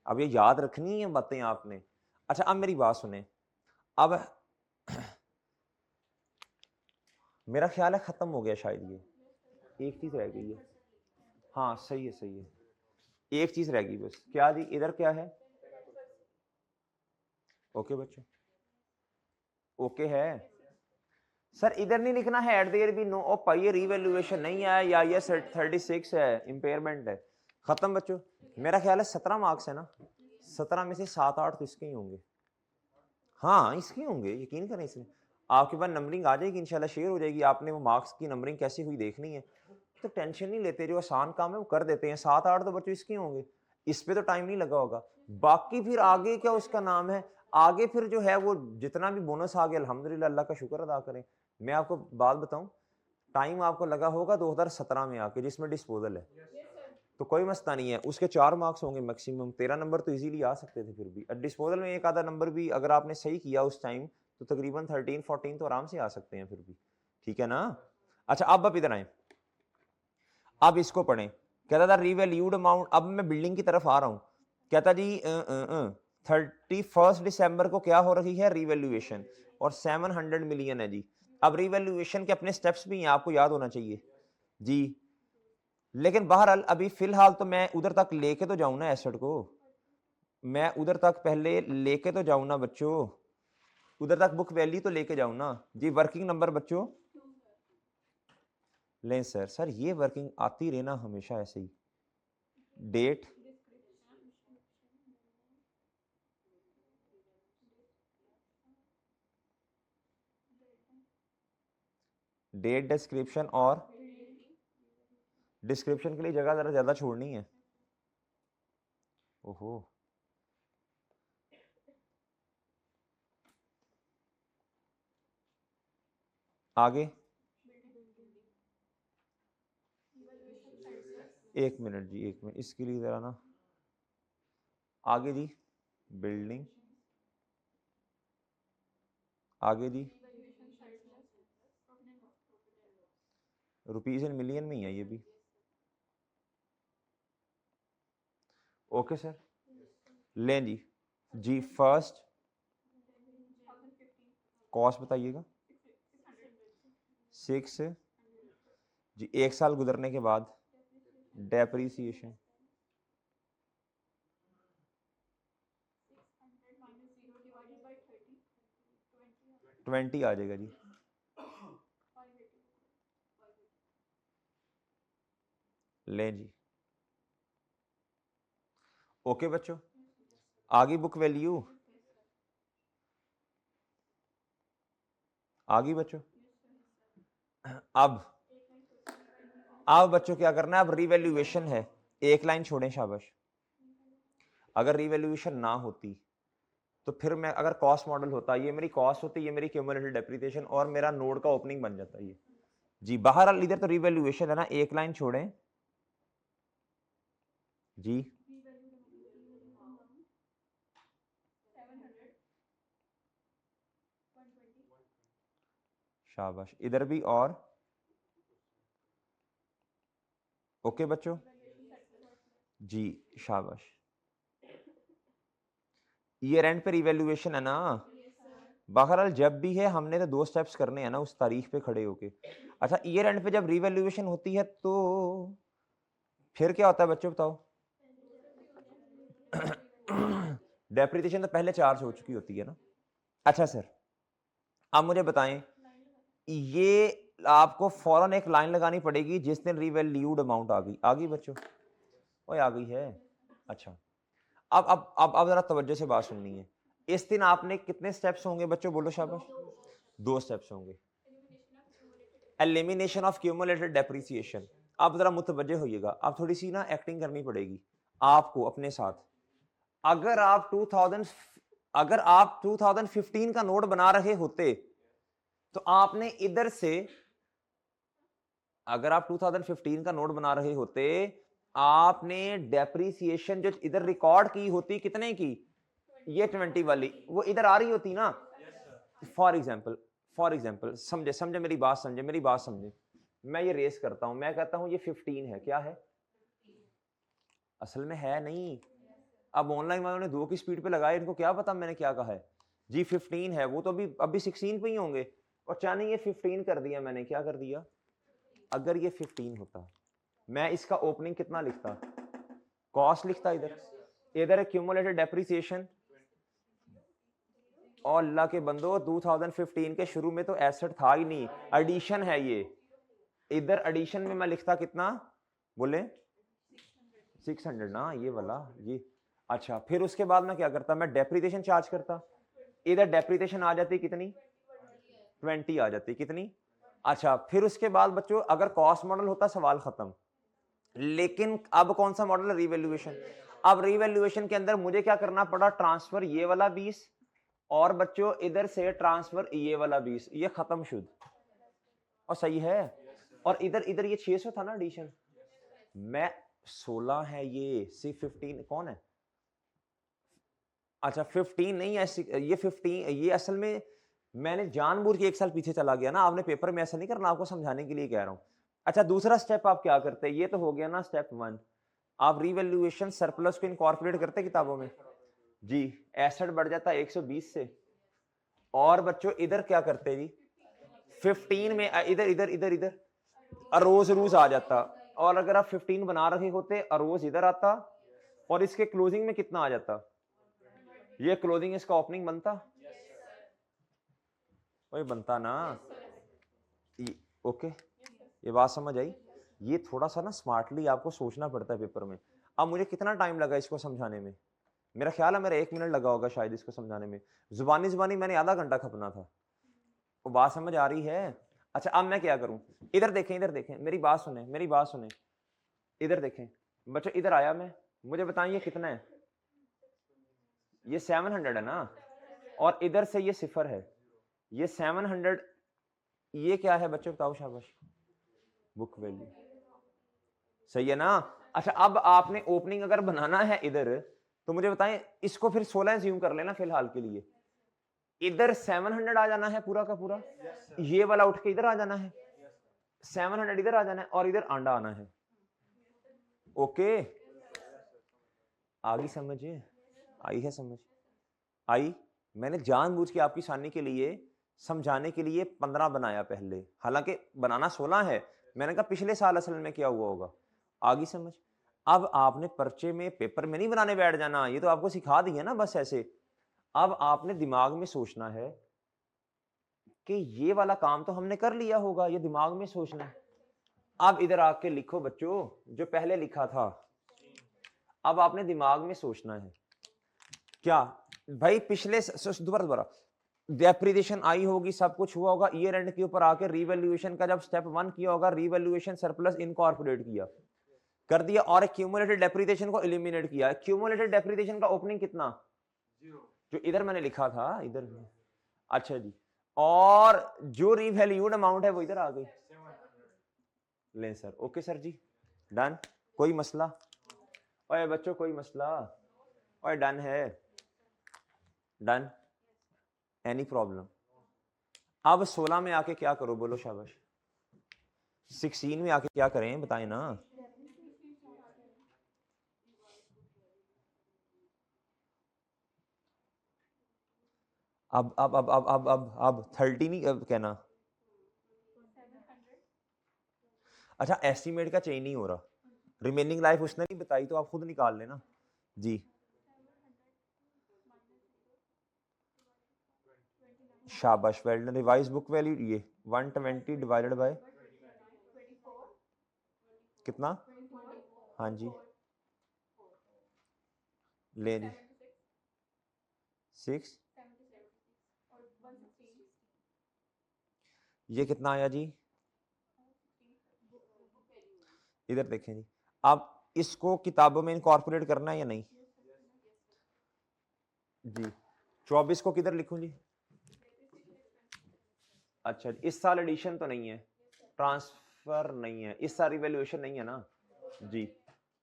अब ये याद रखनी है बातें आपने। अच्छा अब मेरी बात सुने, अब मेरा ख्याल है खत्म हो गया शायद, ये एक चीज रह गई है, हाँ सही है सही है, एक चीज रह गई बस, क्या जी इधर क्या है, ओके बच्चों ओके है सर, इधर नहीं लिखना है एट देयर बी नो ओ पाइए रिवैल्यूएशन नहीं है, या ये 36 है इंपेयरमेंट है, खत्म बच्चों। मेरा ख्याल है 17 मार्क्स है ना, 17 में से 7-8 तो इसके ही होंगे, हाँ इसके होंगे, यकीन करें इसमें आपके पास नंबरिंग आ जाएगी इंशाल्लाह, शेयर हो जाएगी, आपने वो मार्क्स की नंबरिंग कैसी हुई देखनी है, तो टेंशन नहीं लेते, जो आसान काम है वो कर देते हैं, 7-8 तो बच्चों इसके होंगे, इस पे तो टाइम नहीं लगा होगा। बाकी फिर आगे क्या उसका नाम है, आगे फिर जो है वो जितना भी बोनस आ गया अल्हम्दुलिल्लाह, अल्लाह का शुक्र अदा करें। मैं आपको बात बताऊं, टाइम आपको लगा होगा 2017 में आके जिसमें डिस्पोजल है, तो कोई मसला नहीं है, उसके 4 मार्क्स होंगे मैक्सिमम, 13 नंबर तो इजीली आ सकते थे, फिर भी डिस्पोजल में एक आधा नंबर भी अगर आपने सही किया उस टाइम तो तकरीबन 13-14 तो आराम से आ सकते हैं फिर भी, ठीक है ना। अच्छा अब आप इधर आए, अब इसको पढ़ें, कहता था रीवैल्यूड अमाउंट, अब मैं बिल्डिंग की तरफ आ रहा हूँ, कहता जी 31 दिसंबर को क्या हो रही है रीवैल्यूएशन, और 700 मिलियन है जी। अब रीवैल्यूएशन के अपने स्टेप्स भी हैं, आपको याद होना चाहिए जी। लेकिन बहरहाल अभी फिलहाल तो मैं उधर तक लेके तो जाऊं ना एसेट को, मैं उधर तक पहले लेके तो जाऊं ना बच्चों, उधर तक बुक वैल्यू तो लेके जाऊं ना जी। वर्किंग नंबर बच्चों लें सर, सर ये वर्किंग आती रहना हमेशा ऐसे ही। डेट, डेट डिस्क्रिप्शन, और डिस्क्रिप्शन के लिए जगह जरा ज्यादा छोड़नी है। ओहो, आगे 1 मिनट जी, 1 मिनट इसके लिए जरा ना, आगे जी बिल्डिंग, आगे जी रुपीज इन मिलियन में ही है ये भी। ओके सर, लें जी, जी फर्स्ट कॉस्ट बताइएगा 6 जी, 1 साल गुजरने के बाद डेप्रीसिएशन 20 आ जाएगा जी। लें जी, ओके बच्चों, आगे बुक वैल्यू, आगे बच्चों। अब बच्चों क्या करना है, अब रिवैल्यूएशन है, एक लाइन छोड़ें शाबाश। अगर रिवैल्यूएशन ना होती तो फिर मैं, अगर कॉस्ट मॉडल होता, ये मेरी कॉस्ट होती, ये मेरी क्यूमुलेटिव डेप्रिसिएशन, और मेरा नोड का ओपनिंग बन जाता ये जी। बहरहाल इधर तो रिवैल्यूएशन है ना, एक लाइन छोड़ें जी। शाबाश, इधर भी, और ओके बच्चों जी, शाबाश। ईयर एंड पे रिवैल्यूएशन है ना, बहरहाल जब भी है हमने तो 2 स्टेप्स करने हैं ना उस तारीख पे खड़े होके। अच्छा, ईयर एंड पे जब रिवैल्यूएशन होती है तो फिर क्या होता है बच्चों बताओ? डेप्रिसिएशन तो पहले चार्ज हो चुकी होती है ना। अच्छा सर, आप मुझे बताएं, ये आपको फौरन एक लाइन लगानी पड़ेगी जिस दिन रिवैल्यूड अमाउंट आ गई बच्चों, ओए आ गई है। अच्छा, अब जरा तवज्जो से बात सुननी है। इस दिन आपने कितने स्टेप्स होंगे बच्चों, बोलो शाबाश? 2 स्टेप्स होंगे, एलिमिनेशन ऑफ क्यूमुलेटेड डेप्रिसिएशन। अब जरा मुतवज्जे होइएगा, अब थोड़ी सी ना एक्टिंग करनी पड़ेगी आपको अपने साथ। अगर आप 2000 अगर आप 2015 का नोट बना रहे होते तो आपने इधर से, अगर आप 2015 का नोट बना रहे होते, आपने डेप्रीसिएशन जो इधर रिकॉर्ड की होती कितने की, ये 20 वाली, वो इधर आ रही होती ना। फॉर एग्जाम्पल समझे, मेरी बात समझे। मैं ये रेस करता हूं, मैं कहता हूं ये 15 है, क्या है? असल में है नहीं। अब ऑनलाइन वालों ने 2 की स्पीड पे लगाया, इनको क्या पता मैंने क्या कहा है जी। 15 है, वो तो अभी 16 पे ही होंगे, और चाहे ये 15 कर दिया मैंने, क्या कर दिया? अगर ये 15 होता, मैं इसका ओपनिंग कितना लिखता? कॉस्ट लिखता इधर, इधर क्यूमुलेटेड डेप्रिसिएशन, और अल्लाह के बंदो 2015 के शुरू में तो एसेट था ही नहीं, एडिशन है ये। इधर एडिशन में मैं लिखता कितना, बोले 600 ना, ये वाला ये। अच्छा, फिर उसके बाद मैं क्या करता, मैं डेप्रिसिएशन चार्ज करता, इधर डेप्रिसिएशन आ जाती कितनी, 20 आ जाती कितनी। अच्छा, फिर उसके बाद बच्चों अगर कॉस्ट मॉडल होता सवाल खत्म। लेकिन अब कौन सा मॉडल है, रिवैल्यूएशन। अब रिवैल्यूएशन के अंदर मुझे क्या करना पड़ा, ट्रांसफर ये वाला 20, और बच्चों इधर से ट्रांसफर ये वाला 20, ये खत्म शुद्ध, और सही है। और इधर इधर ये 600 था ना एडिशन, मैं 16 है ये, सी 15 कौन है? अच्छा 15 नहीं है, ये 15, ये असल में मैंने जानबूझ के 1 साल पीछे चला गया ना, आपने पेपर में ऐसा नहीं करना, आपको समझाने के लिए कह रहा हूं। अच्छा दूसरा स्टेप आप क्या करते हैं, ये तो हो गया ना स्टेप 1, आप रीवैल्यूएशन सरप्लस को इनकॉर्पोरेट करते किताबों में जी, एसेट बढ़ जाता है 120 से, और बच्चों इधर क्या करते जी 15 में इधर इधर इधर इधर अरोज रूज आ जाता, और अगर आप 15 बना रखे होते अरोज इधर आता और इसके क्लोजिंग में कितना आ जाता, ये क्लोजिंग इसका ओपनिंग बनता, वही बनता ना। ओके ये बात समझ आई। ये थोड़ा सा ना स्मार्टली आपको सोचना पड़ता है पेपर में। अब मुझे कितना टाइम लगा इसको समझाने में, मेरा ख्याल है मेरा 1 मिनट लगा होगा शायद इसको समझाने में, जुबानी जुबानी मैंने आधा घंटा खपना था। वो बात समझ आ रही है। अच्छा अब मैं क्या करूं, इधर देखें मेरी बात सुने, मेरी बात सुने, इधर देखें बच्चों, इधर आया मैं, मुझे बताएं ये कितना है, ये 700 है ना, और इधर से ये 0 है, ये 700, ये क्या है बच्चों बताओ, शाबाश, बुक वैल्यू, सही है ना। अच्छा अब आपने ओपनिंग अगर बनाना है इधर, तो मुझे बताएं इसको फिर 16 एज्यूम कर लेना फिलहाल के लिए, इधर 700 आ जाना है पूरा का पूरा, ये वाला उठ के इधर आ जाना है, 700 इधर आ जाना है, और इधर आंडा आना है। ओके आगे समझिए, आई है समझ आई। मैंने जानबूझ के आपकी आसानी के लिए समझाने के लिए 15 बनाया पहले, हालांकि बनाना 16 है, मैंने कहा पिछले साल असल में क्या हुआ होगा, आगे समझ। अब आपने पर्चे में पेपर में नहीं बनाने बैठ जाना, ये तो आपको सिखा दिया ना बस ऐसे। अब आपने दिमाग में सोचना है कि ये वाला काम तो हमने कर लिया होगा, ये दिमाग में सोचना है। अब इधर आके लिखो बच्चों जो पहले लिखा था, अब आपने दिमाग में सोचना है क्या भाई, पिछले दोबारा डेप्रिसिएशन आई होगी, सब कुछ हुआ होगा, ईयर एंड के ऊपर आके रीवैल्यूएशन का जब स्टेप 1 किया होगा, रीवैल्यूएशन सरप्लस इनकॉर्पोरेट किया कर दिया, और एक्यूमुलेटेड डेप्रिसिएशन को एलिमिनेट किया। एक्यूमुलेटेड डेप्रिसिएशन का ओपनिंग कितना, जो इधर मैंने लिखा था इधर, अच्छा जी, और जो रीवैल्यूड अमाउंट है वो इधर आ गई, ले सर, ओके सर जी, डन, कोई मसला, ओए बच्चों कोई मसला, ओए डन है, डन, एनी प्रॉब्लम। अब 16 में आके क्या करो बोलो शाबाश, 16 में आके क्या करें बताएं ना, अब 30 नहीं कहना, अच्छा एस्टीमेट का चेंज नहीं हो रहा, रिमेनिंग लाइफ उसने नहीं बताई तो आप खुद निकाल लेना जी, शाबाश well done. Revise book value ये 120 डिवाइडेड बाय कितना, हाँ जी ले जी 6, ये कितना आया जी, इधर देखें जी, अब इसको किताबों में इनकॉर्पोरेट करना है या नहीं जी, 24 को किधर लिखूं जी, अच्छा इस साल एडिशन तो नहीं है, ट्रांसफर नहीं है, इस साल रिवैल्यूएशन नहीं है ना जी,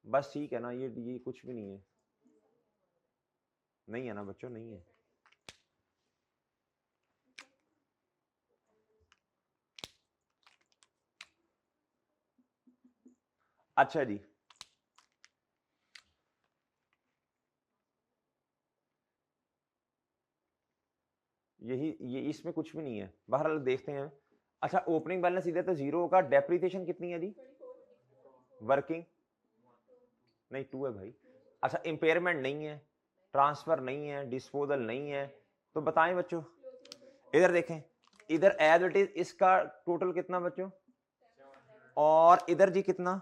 बस ठीक है ना, ये कुछ भी नहीं है, नहीं है ना बच्चों, नहीं है। अच्छा जी ये इसमें कुछ भी नहीं है, बहरहाल देखते हैं। अच्छा ओपनिंग बैलेंस इधर तो जीरो होगा, डेप्रिसिएशन कितनी है जी, वर्किंग नहीं 2 है भाई, अच्छा इंपेयरमेंट नहीं है, ट्रांसफर नहीं है, डिस्पोजल नहीं है, तो बताएं बच्चों, इधर देखें, इधर एज इट इज इसका टोटल कितना बच्चों, और इधर जी कितना,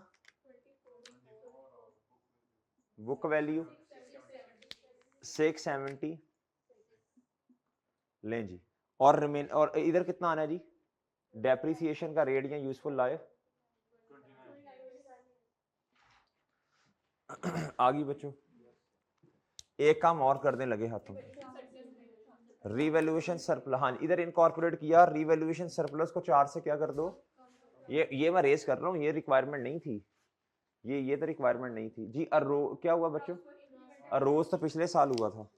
बुक वैल्यू 670 लें जी, और रिमेन, और इधर कितना आना है जी, डेप्रिसिएशन का रेट या यूजफुल लाइफ आगे बच्चों, एक काम और करने लगे हाथों में, रिवैल्यूएशन सरप्लस, हाँ इधर इनकॉर्पोरेट किया, रिवैल्यूएशन सरप्लस को 4 से क्या कर दो, ये मैं रेस कर रहा हूँ, ये रिक्वायरमेंट नहीं थी, ये तो रिक्वायरमेंट नहीं थी जी। क्या हुआ बच्चों, रोज तो पिछले साल हुआ था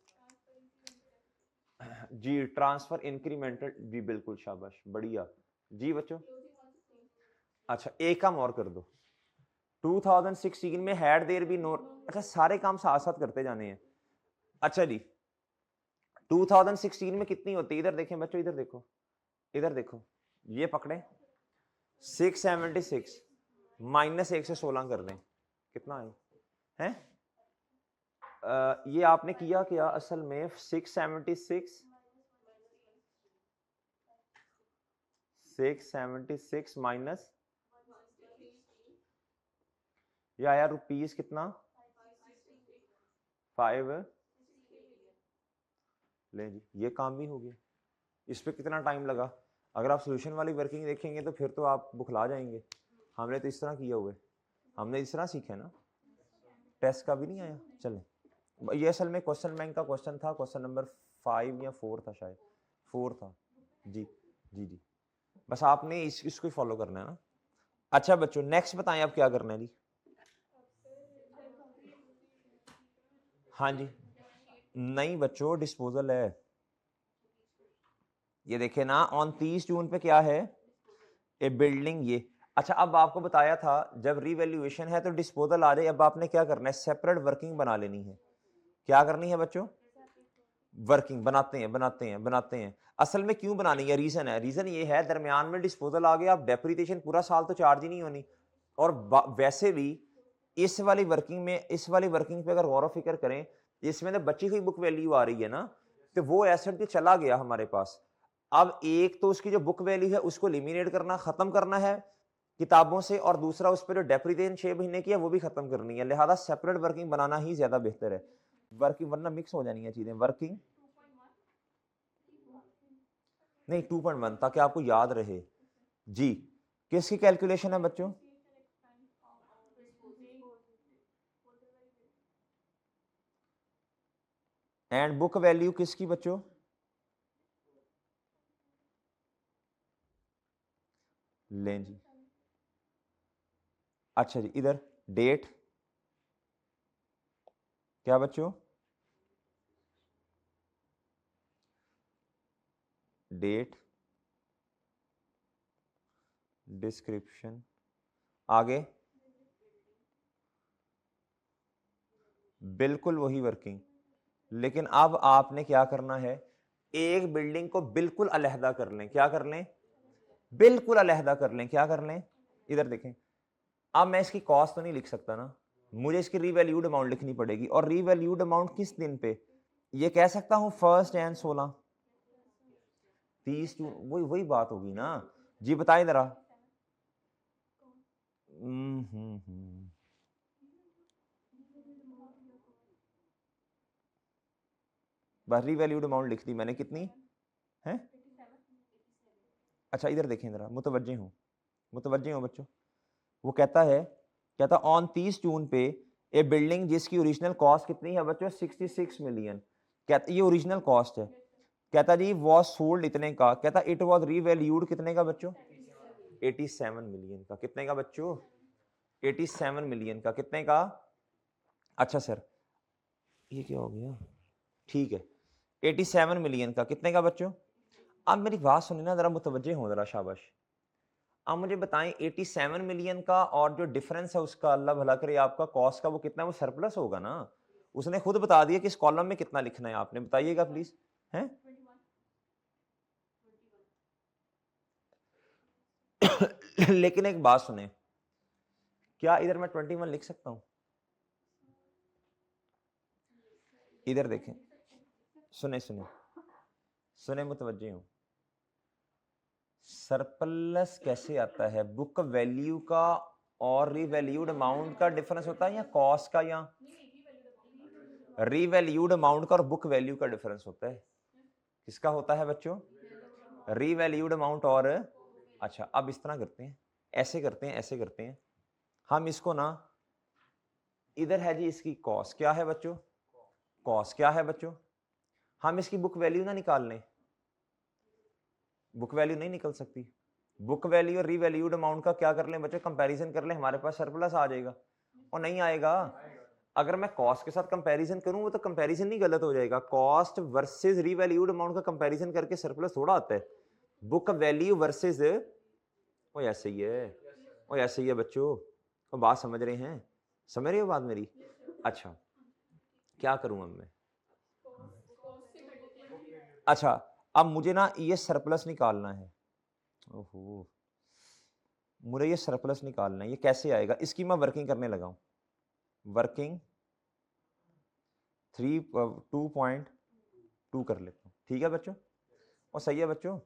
जी, ट्रांसफर इंक्रीमेंटल जी, बिल्कुल शाबाश बढ़िया जी बच्चों। अच्छा एक काम और कर दो, 2016 में हैड देयर बी नो, अच्छा सारे काम साथ साथ करते जाने हैं। अच्छा जी 2016 में कितनी होती है, इधर देखें बच्चों, इधर देखो, इधर देखो, ये पकड़े 676 माइनस 1 से 16 कर दें, कितना है हैं? ये आपने किया क्या असल में 676 माइनस, ये आया रुपीस कितना 5, ले जी ये काम भी हो गया। इस पे कितना टाइम लगा? अगर आप सोल्यूशन वाली वर्किंग देखेंगे तो फिर तो आप बुखला जाएंगे। हमने तो इस तरह किया हुआ है, हमने इस तरह सीखा है ना, टेस्ट का भी नहीं आया। चले ये असल में क्वेश्चन बैंक का क्वेश्चन था, क्वेश्चन नंबर 5 या 4 था, शायद 4 था जी जी जी। बस आपने इसको फॉलो करना है ना। अच्छा बच्चों नेक्स्ट बताएं आप क्या करना है जी। हाँ जी नहीं बच्चों डिस्पोजल है, ये देखे ना ऑन 30 जून पे क्या है, ए बिल्डिंग ये। अच्छा अब आपको बताया था जब रीवैल्यूएशन है तो डिस्पोजल आ जाए, अब आपने क्या करना है, सेपरेट वर्किंग बना लेनी है। क्या करनी है बच्चों? वर्किंग बनाते हैं बनाते हैं बनाते हैं। असल में क्यों बनानी है, रीजन है, रीजन ये है दरमियान में डिस्पोजल आ गया, अब डेप्रिसिएशन पूरा साल तो चार्ज ही नहीं होनी। और वैसे भी इस वाली वर्किंग पे अगर गौर फिक्र करें, इसमें तो बची हुई बुक वैल्यू आ रही है ना, तो वो एसेट जो चला गया हमारे पास, अब एक तो उसकी जो बुक वैल्यू है उसको एलिमिनेट करना, खत्म करना है किताबों से, और दूसरा उस पर जो डेप्रिसिएशन 6 महीने की है वो भी खत्म करनी है। लिहाजा सेपरेट वर्किंग बनाना ही ज्यादा बेहतर है, वर्किंग वरना मिक्स हो जानी है चीजें। वर्किंग नहीं 2.1 ताकि आपको याद रहे जी। किसकी कैलकुलेशन है बच्चों? एंड बुक वैल्यू किसकी बच्चों? लें जी। अच्छा जी इधर डेट क्या बच्चों? डेट डिस्क्रिप्शन आगे बिल्कुल वही वर्किंग, लेकिन अब आपने क्या करना है, एक बिल्डिंग को बिल्कुल अलहदा कर लें। क्या कर लें? बिल्कुल अलहदा कर लें। क्या कर लें? इधर देखें, अब मैं इसकी कॉस्ट तो नहीं लिख सकता ना, मुझे इसकी रीवैल्यूड अमाउंट लिखनी पड़ेगी। और रीवैल्यूड अमाउंट किस दिन पे, ये कह सकता हूं 1 एंड 16 30 जून, वही वही बात होगी ना जी। बताएं जरा। बस रीवैल्यूड अमाउंट लिख दी मैंने, कितनी है? अच्छा इधर देखें जरा, मुतवज्जे हो बच्चों। वो कहता ऑन 30 जून पे ए बिल्डिंग जिसकी ओरिजिनल कॉस्ट कितनी है बच्चों, 66 मिलियन। कहता ये ओरिजिनल कॉस्ट है, कहता जी वॉज सोल्ड इतने का, कहता इट वॉज रीवैल्यूड कितने का बच्चों, 87 मिलियन का। कितने का बच्चों? 87 मिलियन का। कितने का? अच्छा सर ये क्या हो गया, ठीक है 87 मिलियन का। कितने का बच्चों? अब मेरी बात सुनिए ना जरा, मुतवज्जे हो जरा, शाबाश। अब मुझे बताएं 87 मिलियन का और जो डिफरेंस है उसका, अल्लाह भला करे आपका कॉस्ट का, वो कितना है? वो सरप्लस होगा ना। उसने खुद बता दिया कि इस कॉलम में कितना लिखना है, आपने बताइएगा प्लीज हैं। लेकिन एक बात सुने, क्या इधर मैं 21 लिख सकता हूं? इधर देखें, सुने सुने सुने मुतवज्जे हूं, सरप्लस कैसे आता है? बुक वैल्यू का और रीवैल्यूड अमाउंट का डिफरेंस होता है, या कॉस्ट का, या रीवैल्यूड अमाउंट का और बुक वैल्यू का डिफरेंस होता है? किसका होता है बच्चों? रीवैल्यूड अमाउंट और, अच्छा अब इस तरह करते हैं, ऐसे करते हैं हम इसको ना, इधर है जी इसकी कॉस्ट, क्या है बच्चों? कॉस्ट क्या है बच्चों? हम इसकी बुक वैल्यू ना निकाल लें, बुक वैल्यू नहीं निकल सकती। बुक वैल्यू और रीवैल्यूड अमाउंट का क्या कर लें बच्चों, कंपैरिजन कर लें, हमारे पास सरप्लस आ जाएगा। और नहीं आएगा, अगर मैं कॉस्ट के साथ कंपैरिजन करूं वो तो कंपैरिजन नहीं गलत हो जाएगा, कॉस्ट वर्सेस रीवैल्यूड अमाउंट का कंपैरिजन करके सरप्लस थोड़ा आता है, बुक वैल्यू वर्सेस, वो ऐसे ही है, और ऐसे ही है बच्चों, और बात समझ रहे हैं, समझ रहे हो बात मेरी? अच्छा क्या करूं अब मैं? अच्छा अब मुझे ना ये सरप्लस निकालना है। ओहो, मुझे ये सरप्लस निकालना है, ये कैसे आएगा? इसकी मैं वर्किंग करने लगा हूं। वर्किंग 2.2 कर लेता हूँ, ठीक है बच्चों? और सही है बच्चों?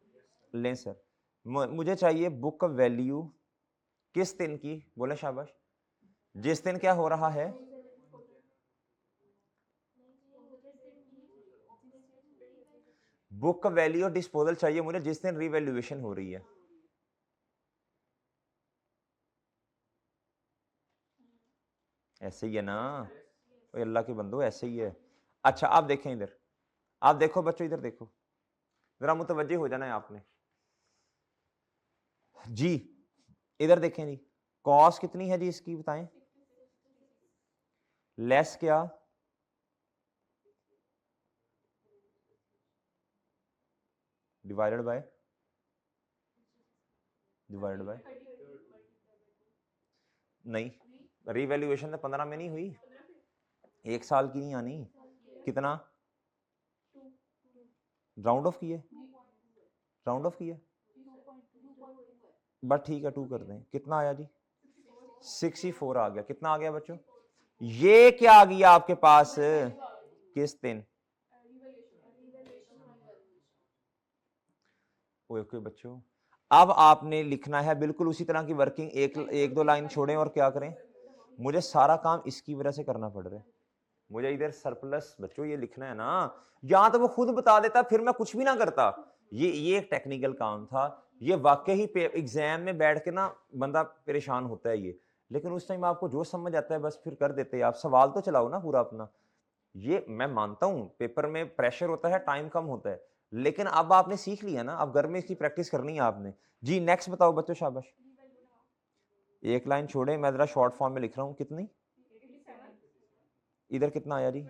लें सर, मुझे चाहिए बुक वैल्यू किस दिन की? बोले शाबाश। जिस दिन क्या हो रहा है? बुक का वैल्यू और डिस्पोजल चाहिए मुझे जिस दिन रिवैल्यूएशन हो रही है। ऐसे ही है ना? ओए अल्लाह के बंदो, ऐसे ही है। अच्छा आप देखें इधर, आप देखो बच्चों, इधर देखो, जरा मुतवज्जे हो जाना है आपने जी। इधर देखें जी, कॉस्ट कितनी है जी इसकी बताएं? लेस क्या? डिवाइडेड बाय, डिवाइडेड बाय, नहीं रिवैल्यूएशन तो 15 में नहीं हुई, 1 साल की नहीं आनी। कितना राउंड ऑफ किए? राउंड ऑफ किए बस ठीक है, 2 कर दें। कितना आया जी? 64 आ गया। कितना आ गया बच्चों? ये क्या आ गया आपके पास? किस दिन? ओके बच्चों, अब आपने लिखना है बिल्कुल उसी तरह की वर्किंग, एक दो लाइन छोड़ें और क्या करें? मुझे सारा काम इसकी वजह से करना पड़ रहा है। मुझे इधर सरप्लस बच्चों ये लिखना है ना, या तो वो खुद बता देता फिर मैं कुछ भी ना करता। ये एक टेक्निकल काम था, ये वाकई ही एग्जाम में बैठ के ना बंदा परेशान होता है ये, लेकिन उस टाइम आपको जो समझ आता है बस फिर कर देते हैं आप। सवाल तो चलाओ ना पूरा अपना। ये मैं मानता हूं पेपर में प्रेशर होता है, टाइम कम होता है, लेकिन अब आपने सीख लिया ना, अब घर में इसकी प्रैक्टिस करनी है आपने। जी नेक्स्ट बताओ बच्चों, शाबाश। एक लाइन छोड़े, मैं जरा शॉर्ट फॉर्म में लिख रहा हूं। कितनी? इधर कितना आया जी?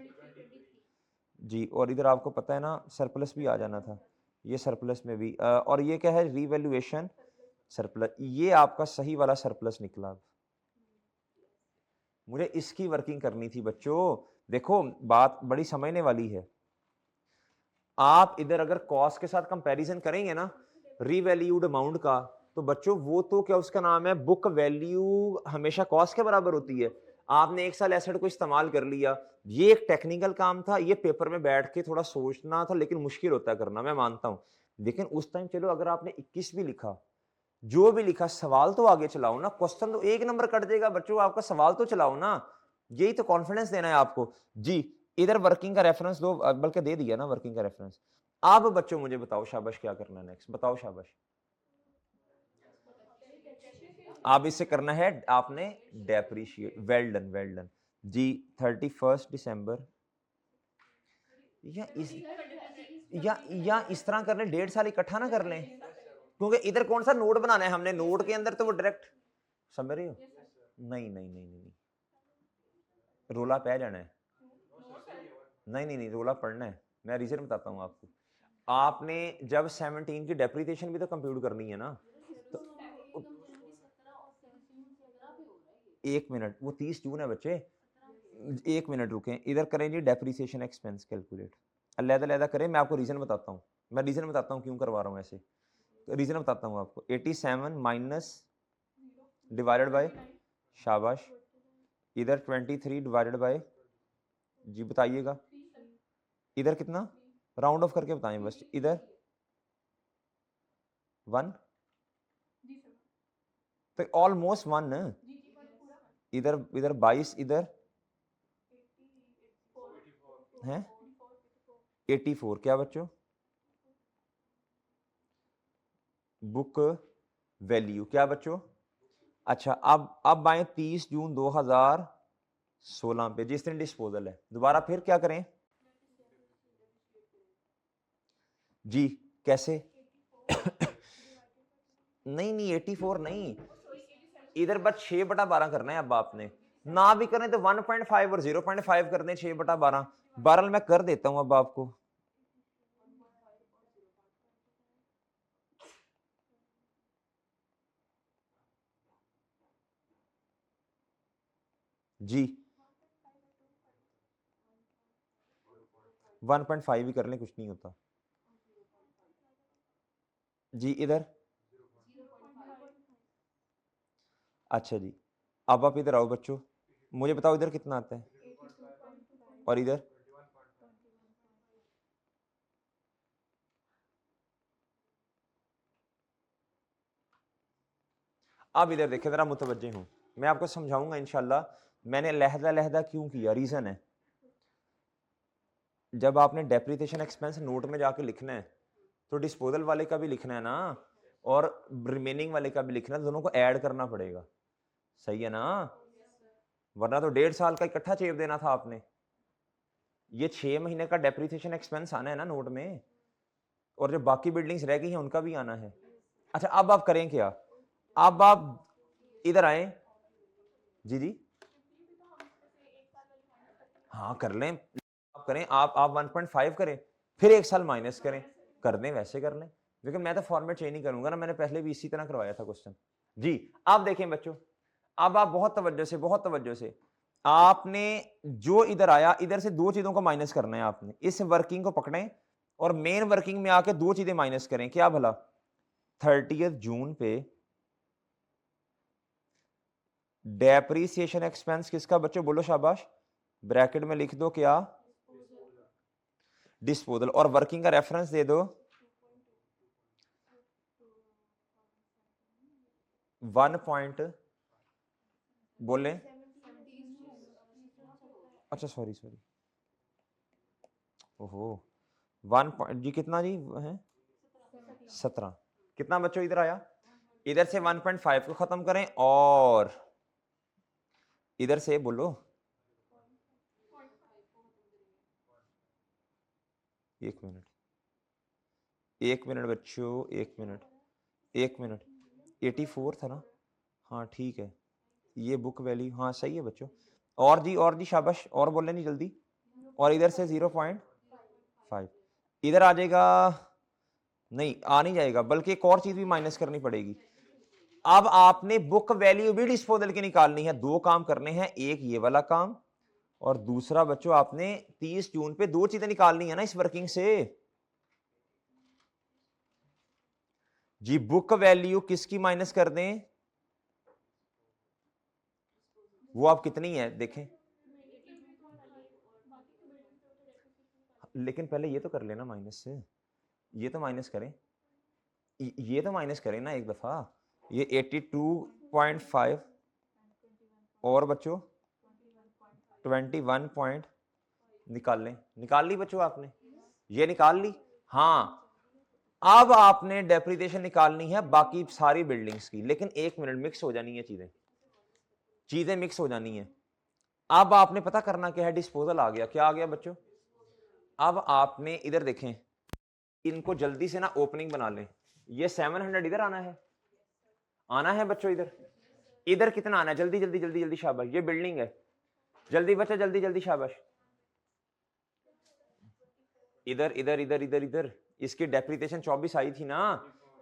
जी, और इधर आपको पता है ना सरप्लस भी आ जाना था, ये सरप्लस में भी और ये क्या है? रीवैल्यूएशन सरप्लस, ये आपका सही वाला सरप्लस निकला। मुझे इसकी वर्किंग करनी थी बच्चों। देखो बात बड़ी समझने वाली है। आप इधर अगर कॉस्ट के साथ कंपैरिजन करेंगे ना रीवैल्यूड अमाउंट का, तो बच्चों वो तो क्या उसका नाम है, बुक वैल्यू हमेशा कॉस्ट के बराबर होती है। आपने 1 साल एसेट को इस्तेमाल कर लिया, ये एक टेक्निकल काम था, ये पेपर में बैठ के थोड़ा सोचना था, लेकिन मुश्किल होता है करना, मैं मानता हूं। लेकिन उस टाइम चलो अगर आपने 21 भी लिखा, जो भी लिखा, सवाल तो आगे चलाओ ना। क्वेश्चन तो 1 नंबर कट जाएगा बच्चों, आपका सवाल तो चलाओ ना। यही तो कॉन्फिडेंस देना है आपको जी। इधर वर्किंग का रेफरेंस दो, बल्कि दे दिया ना वर्किंग का रेफरेंस। अब बच्चों मुझे बताओ शाबाश, क्या करना है नेक्स्ट? बताओ शाबाश। आप इससे करना है आपने depreciate. Well done, well done जी। 31 दिसंबर, या इस या इस तरह कर लें, 1.5 साल इकट्ठा ना कर लें, क्योंकि इधर कौन सा नोट बनाना है हमने, नोट के अंदर तो वो डायरेक्ट, समझ रहे हो? नहीं नहीं नहीं नहीं, रोला पै जाना है। नहीं नहीं नहीं, रोला पड़ना है। मैं रीजन बताता हूँ आपको। आपने जब 17 की डेप्रिसिएशन भी तो कंप्यूट करनी है ना, तो 1 मिनट, वो 30 जून है बच्चे, 1 मिनट रुके, इधर करें जी डेप्रिसिएशन एक्सपेंस कैलकुलेट, अलग-अलग करें। मैं आपको रीजन बताता हूँ, मैं रीजन बताता हूँ क्यों करवा रहा हूँ ऐसे, रीजन बताता हूँ आपको। 87 माइनस डिवाइडेड बाय, शाबाश, इधर 23 डिवाइडेड बाय, जी बताइएगा, इधर कितना? राउंड ऑफ करके बताएं बस। इधर 1, तो ऑलमोस्ट 1, इधर इधर 22, इधर है 84। क्या बच्चों? बुक वैल्यू क्या बच्चों? अच्छा अब आए 30 जून 2016 पे, जिस दिन डिस्पोजल है। दोबारा फिर क्या करें जी? कैसे? नहीं नहीं 84 नहीं, इधर बस 6/12 करना है। अब आपने ना भी करें तो 1.5 और 0.5 कर दें, 6/12। बहरहाल मैं कर देता हूं अब आपको। जी 1.5 ही कर लें, कुछ नहीं होता जी। इधर अच्छा जी, अब आप इधर आओ बच्चों, मुझे बताओ इधर कितना आता है और इधर अब इधर देखें जरा, मुतवज्जे हूं, मैं आपको समझाऊंगा इंशाल्लाह। मैंने लहदा लहदा क्यों किया, रीजन है। जब आपने डेप्रिसिएशन एक्सपेंस नोट में जाके लिखना है तो डिस्पोजल वाले का भी लिखना है ना, और रिमेनिंग वाले का भी लिखना है, दोनों को ऐड करना पड़ेगा, सही है ना? वरना तो 1.5 साल का इकट्ठा चेप देना था आपने। ये 6 महीने का डेप्रिसिएशन एक्सपेंस आना है ना नोट में, और जो बाकी बिल्डिंग्स रह गई हैं उनका भी आना है। अच्छा अब आप करें क्या, अब आप इधर आए जी जी, हाँ कर लें, आप करें, आप 1.5 करें, फिर 1 साल माइनस करें, कर दें वैसे कर लें, लेकिन मैं तो फॉर्मेट चेंज नहीं करूंगा ना, मैंने पहले भी इसी तरह करवाया था क्वेश्चन जी। आप देखें बच्चों, अब आप बहुत तवज्जो से आपने जो इधर आया, इधर से दो चीजों को माइनस करना है आपने, इस वर्किंग को पकड़ें और मेन वर्किंग में आके दो चीजें माइनस करें। क्या भला, 30 जून पे डेप्रीसिएशन एक्सपेंस किसका बच्चों, बोलो शाबाश, ब्रैकेट में लिख दो क्या, डिस्पोजल, और वर्किंग का रेफरेंस दे दो 1 पॉइंट, बोले अच्छा सॉरी सॉरी, ओहो 1 पॉइंट जी, कितना जी है 17, कितना बच्चों इधर आया, इधर से 1.5 को खत्म करें और इधर से बोलो, एक मिनट, एक मिनट बच्चों, एक मिनट 84 था ना, हाँ ठीक है, ये बुक वैल्यू हाँ सही है बच्चों, और जी शाबाश, और बोले नहीं जल्दी, और इधर से 0.5 इधर आ जाएगा, नहीं आ नहीं जाएगा, बल्कि एक और चीज भी माइनस करनी पड़ेगी। अब आपने बुक वैल्यू भी डिस्पोजल की निकालनी है, दो काम करने हैं, एक ये वाला काम और दूसरा बच्चों आपने 30 जून पे दो चीजें निकालनी है ना इस वर्किंग से जी। बुक वैल्यू किसकी माइनस कर दें, वो आप कितनी है देखें, लेकिन पहले ये तो कर लेना माइनस से, ये तो माइनस करें, ये तो माइनस करें ना एक दफा, ये 82.5 और बच्चों 21 पॉइंट निकाल लें, निकाल ली बच्चों आपने, ये निकाल ली, हाँ अब आपने डेप्रिसिएशन निकालनी है बाकी सारी बिल्डिंग्स की, लेकिन एक मिनट, मिक्स हो जानी है चीजें, चीजें मिक्स हो जानी है। अब आपने पता करना क्या है, डिस्पोजल आ गया, क्या आ गया बच्चों, अब आपने इधर देखें, इनको जल्दी से ना ओपनिंग बना लें, ये 700 इधर आना है बच्चों, इधर इधर कितना आना है, जल्दी जल्दी जल्दी जल्दी शाबाश, ये बिल्डिंग है, जल्दी बच्चा जल्दी जल्दी शाबाश, इधर इधर इधर इधर इधर, इसकी डेप्रिसिएशन 24 आई थी ना,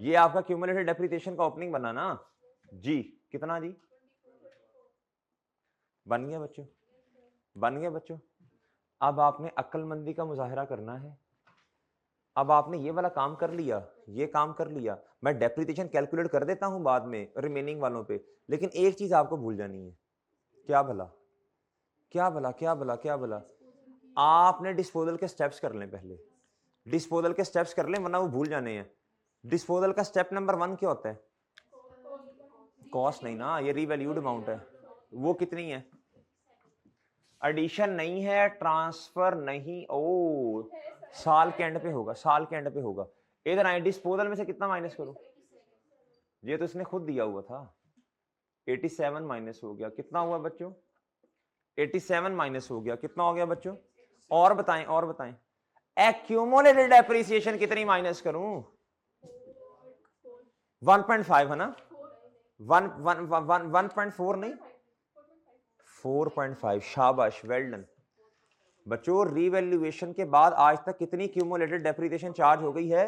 ये आपका क्यूमुलेटेड डेप्रिसिएशन का ओपनिंग बना ना जी, कितना जी, बन गया बच्चों, बन गया बच्चों। अब आपने अक्लमंदी का मुजाहरा करना है, अब आपने ये वाला काम कर लिया, ये काम कर लिया, मैं डेप्रिसिएशन कैलकुलेट कर देता हूं बाद में रिमेनिंग वालों पे, लेकिन एक चीज आपको भूल जानी है, क्या भला, क्या भला, क्या भला, क्या भला, आपने डिस्पोजल के स्टेप्स कर लें पहले, डिस्पोजल के स्टेप्स कर लें वरना वो भूल जाने हैं। डिस्पोजल का स्टेप नंबर 1 क्या होता है, कॉस्ट नहीं ना, ये रीवैल्यूड अमाउंट है, वो कितनी है, एडिशन नहीं है, ट्रांसफर नहीं, ओ साल के एंड पे होगा, साल के एंड पे होगा। इधर आए, डिस्पोजल में से कितना माइनस करो, ये तो इसने खुद दिया हुआ था, 87 माइनस हो गया, कितना हुआ बच्चों, 87 माइनस हो गया, कितना हो गया बच्चों, और बताएं, और बताएं, एक्यूमुलेटेड डेप्रिसिएशन कितनी माइनस करूं, 1.5 है ना, 1.4 नहीं, 4.5, शाबाश, वेल डन बच्चों। रीवैल्यूएशन के बाद आज तक कितनी क्यूमुलेटेड डेप्रिसिएशन चार्ज हो गई है,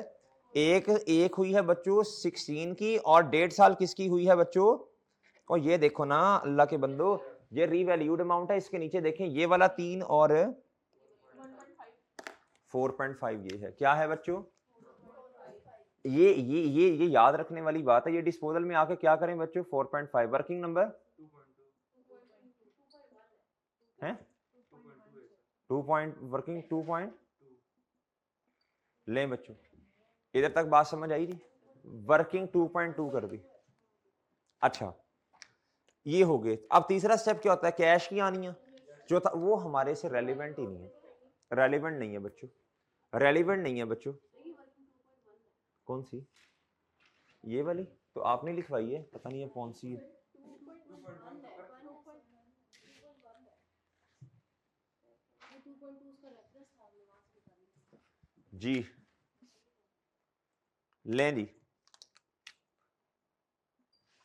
एक हुई है बच्चों 16 की, और 1.5 साल किसकी हुई है बच्चों, और ये देखो ना अल्लाह के बंदो, ये रीवैल्यूड अमाउंट है, इसके नीचे देखें ये वाला 3 और 4.5 ये है, क्या है बच्चों? ये याद रखने वाली बात है। ये डिस्पोजल में आके क्या करें बच्चों? 4.5 वर्किंग नंबर है 2 पॉइंट वर्किंग 2 पॉइंट। लें बच्चों, इधर तक बात समझ आई थी? वर्किंग 2.2 कर दी। अच्छा, ये हो गए। अब तीसरा स्टेप क्या होता है? कैश की आनी है। जो था वो हमारे से रेलिवेंट ही नहीं है, रेलिवेंट नहीं है बच्चों, रेलिवेंट नहीं है बच्चों। कौन सी? ये वाली तो आपने लिखवाई है, पता नहीं है कौन सी है। जी लें जी,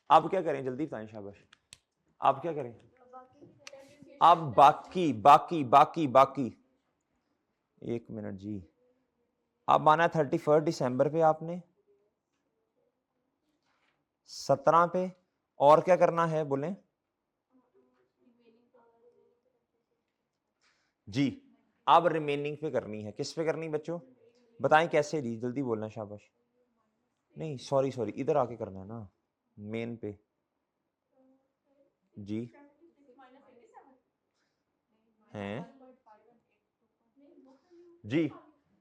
अब क्या करें? जल्दी बताएं, शाबाश। आप क्या करें? अब बाकी बाकी बाकी बाकी 1 मिनट जी। अब आना 31 दिसंबर पे आपने, 17 पे, और क्या करना है बोलें जी? अब रिमेनिंग पे करनी है। किस पे करनी बच्चों? बताएं कैसे जी, जल्दी बोलना, शाबाश। नहीं सॉरी सॉरी, इधर आके करना है ना, मेन पे जी। हैं जी,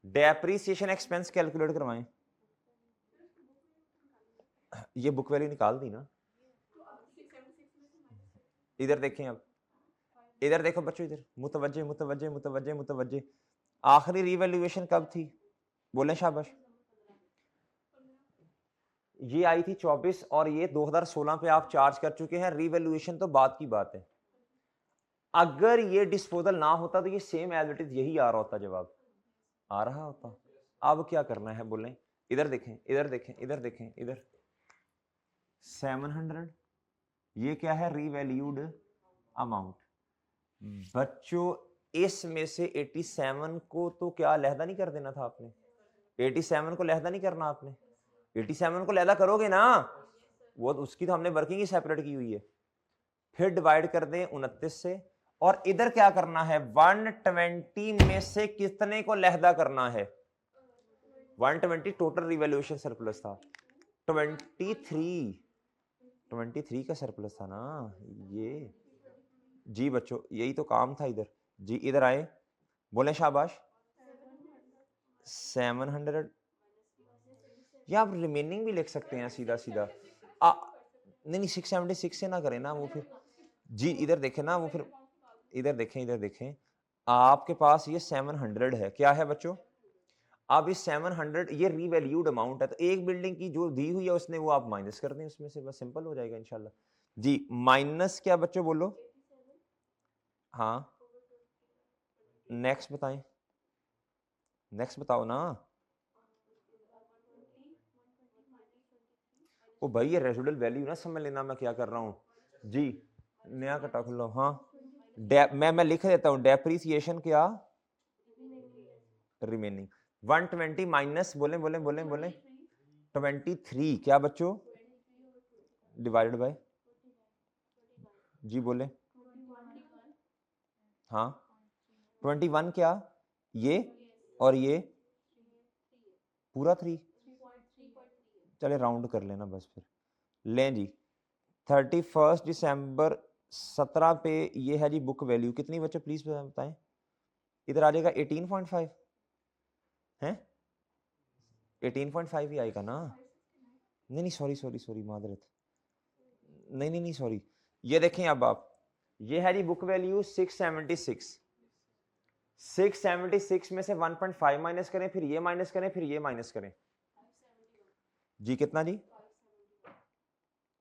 डेप्रीसिएशन एक्सपेंस कैलकुलेट करवाएं। ये बुक वैल्यू निकाल दी ना? इधर देखें, अब इधर देखो बच्चों, इधर मुतवज्जे मुतवज्जे मुतवज्जे मुतवज्जे। आखिरी रीवैल्यूएशन कब थी? बोले शाबाश। ये आई थी 24 और ये 2016 पे आप चार्ज कर चुके हैं। रीवैल्यूएशन तो बात की बात है। अगर ये डिस्पोजल ना होता तो ये सेम एज इट इज यही आ रहा होता, जवाब आ रहा होता। अब क्या करना है बोलें? इधर देखें, इधर देखें, इधर देखें, इधर 700, ये क्या है? Revalued amount. बच्चों इसमें से 87 को तो क्या लहदा नहीं कर देना था आपने? 87 को लहदा नहीं करना आपने? 87 को लहदा करोगे ना, वो तो उसकी तो हमने वर्किंग ही सेपरेट की हुई है। फिर डिवाइड कर दें 29 से, और इधर क्या करना है? 120 में से कितने को लहदा करना है? 120 टोटल रिवैल्यूएशन सरप्लस था। 23 का सरप्लस था ना ये जी बच्चों, यही तो काम था। इधर जी, इधर आए, बोले शाबाश। 700, या आप रिमेनिंग भी लिख सकते हैं सीधा सीधा। नहीं 676 से ना करें ना वो फिर जी। इधर देखें ना, वो फिर इधर देखें, इधर देखें, आपके पास ये 700 है, क्या है बच्चों? अब इस 700 ये रीवैल्यूड अमाउंट है, तो एक बिल्डिंग की जो दी हुई है उसने, वो आप माइनस कर दें उसमें से, बस सिंपल हो जाएगा इंशाल्लाह जी। माइनस क्या बच्चों बोलो? हाँ नेक्स्ट बताएं, नेक्स्ट बताओ ना। ओ भाई ये रेसिडुअल वैल्यू ना समझ लेना मैं क्या कर रहा हूँ जी। नया कटा खुलो, हाँ मैं लिख देता हूँ। डेप्रीसिएशन क्या? रिमेनिंग 120 माइनस बोले बोले बोले बोले 23 क्या बच्चों? डिवाइडेड बाय जी बोले हाँ 21 क्या? ये और ये पूरा 3, चले राउंड कर लेना बस फिर। लें जी 31 दिसंबर 17 पे ये है जी बुक वैल्यू कितनी बच्चों प्लीज बताएं? इधर आ जाएगा 18.5 है, 18.5 ही आएगा ना? नहीं नहीं सॉरी सॉरी सॉरी मादरत, नहीं नहीं नहीं सॉरी। ये देखें अब आप, ये है जी बुक वैल्यू 676। 676 में से 1.5 माइनस करें, फिर ये माइनस करें, फिर ये माइनस करें जी, कितना जी?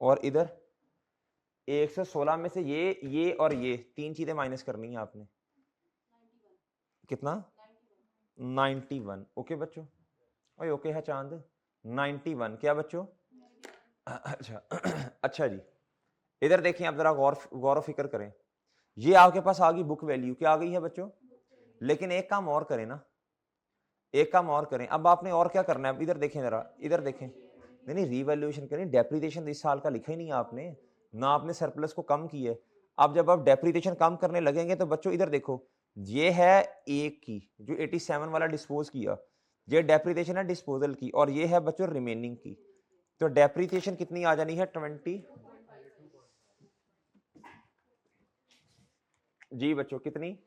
और इधर 116 में से ये और ये तीन चीजें माइनस करनी है आपने। कितना? 91। ओके बच्चों, ओए ओके है चांद। 91 क्या बच्चों? अच्छा अच्छा जी, इधर देखें आप जरा गौर फिक्र करें। ये आपके पास आ गई बुक वैल्यू, क्या आ गई है बच्चों? लेकिन एक काम और करें ना, एक काम और करें। अब आपने और क्या करना है? इधर देखें जरा, इधर देखें। नहीं नहीं रीवैल्यूएशन करें, डेप्रिसिएशन इस साल का लिखा ही नहीं आपने, ना आपने सरप्लस को कम किया है। अब जब आप डेप्रिसिएशन कम करने लगेंगे तो बच्चों इधर देखो, ये है एक की जो 87 वाला डिस्पोज किया, ये डेप्रिसिएशन है डिस्पोजल की, और ये है बच्चों रिमेनिंग की। तो डेप्रिसिएशन कितनी आ जानी है 20। जी बच्चों कितनी?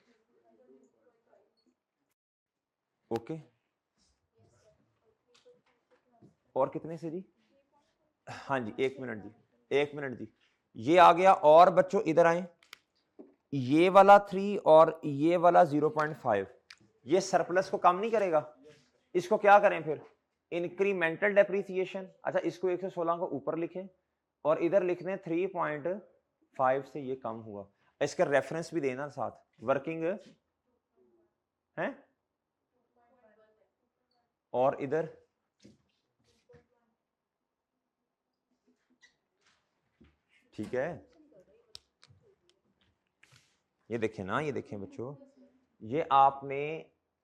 ओके, और कितने से जी? हाँ जी, 1 मिनट जी, 1 मिनट जी, ये आ गया। और बच्चों इधर आए, ये वाला 3 और ये वाला 0.5, ये सरप्लस को कम नहीं करेगा। इसको क्या करें फिर? Incremental depreciation. अच्छा, इसको 116 को ऊपर लिखें और इधर लिख दें 3.5 से ये कम हुआ। इसका रेफरेंस भी देना साथ, वर्किंग है, और इधर ठीक है। ये देखें ना, ये देखें बच्चों,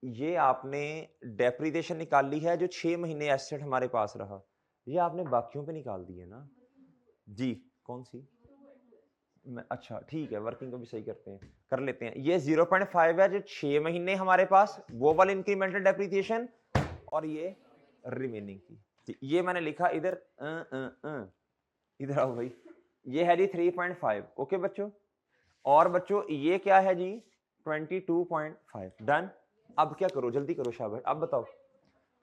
ये आपने डेप्रिसिएशन निकाल ली है जो 6 महीने एसेट हमारे पास रहा, ये आपने बाकियों पे निकाल दी है ना जी। कौन सी? अच्छा ठीक है, वर्किंग को भी सही करते हैं, कर लेते हैं। ये 0.5 है जो 6 महीने हमारे पास, वो वाला इंक्रीमेंटल डेप्रिसिएशन, और ये रिमेनिंग की। ये मैंने लिखा इधर, इधर आओ भाई, ये है जी 3.5। ओके बच्चों, और बच्चों ये क्या है जी 22.5। डन। अब क्या करो, जल्दी करो शाबाश, अब बताओ,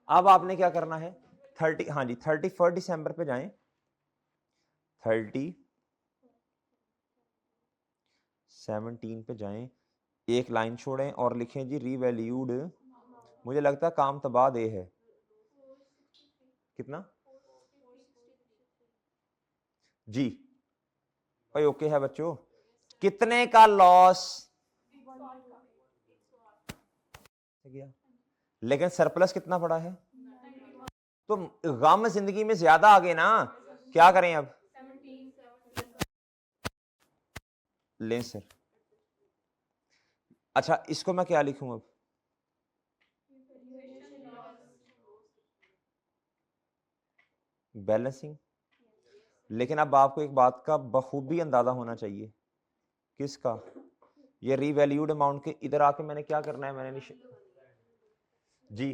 अब आपने क्या करना है 30, हाँ जी 31 दिसंबर पे जाएं, 17 पे जाएं, एक लाइन छोड़ें और लिखें जी रीवैल्यूड। मुझे लगता है काम तबाह दे है, कितना जी भाई? ओके है बच्चों, कितने का लॉस गया, लेकिन सरप्लस कितना पड़ा है? तो गम जिंदगी में ज्यादा आ गए ना, क्या करें अब? लें सर। अच्छा, इसको मैं क्या लिखूं अब? बैलेंसिंग। लेकिन अब आपको एक बात का बखूबी अंदाजा होना चाहिए, किसका? ये रीवैल्यूड अमाउंट के इधर आके मैंने क्या करना है, मैंने जी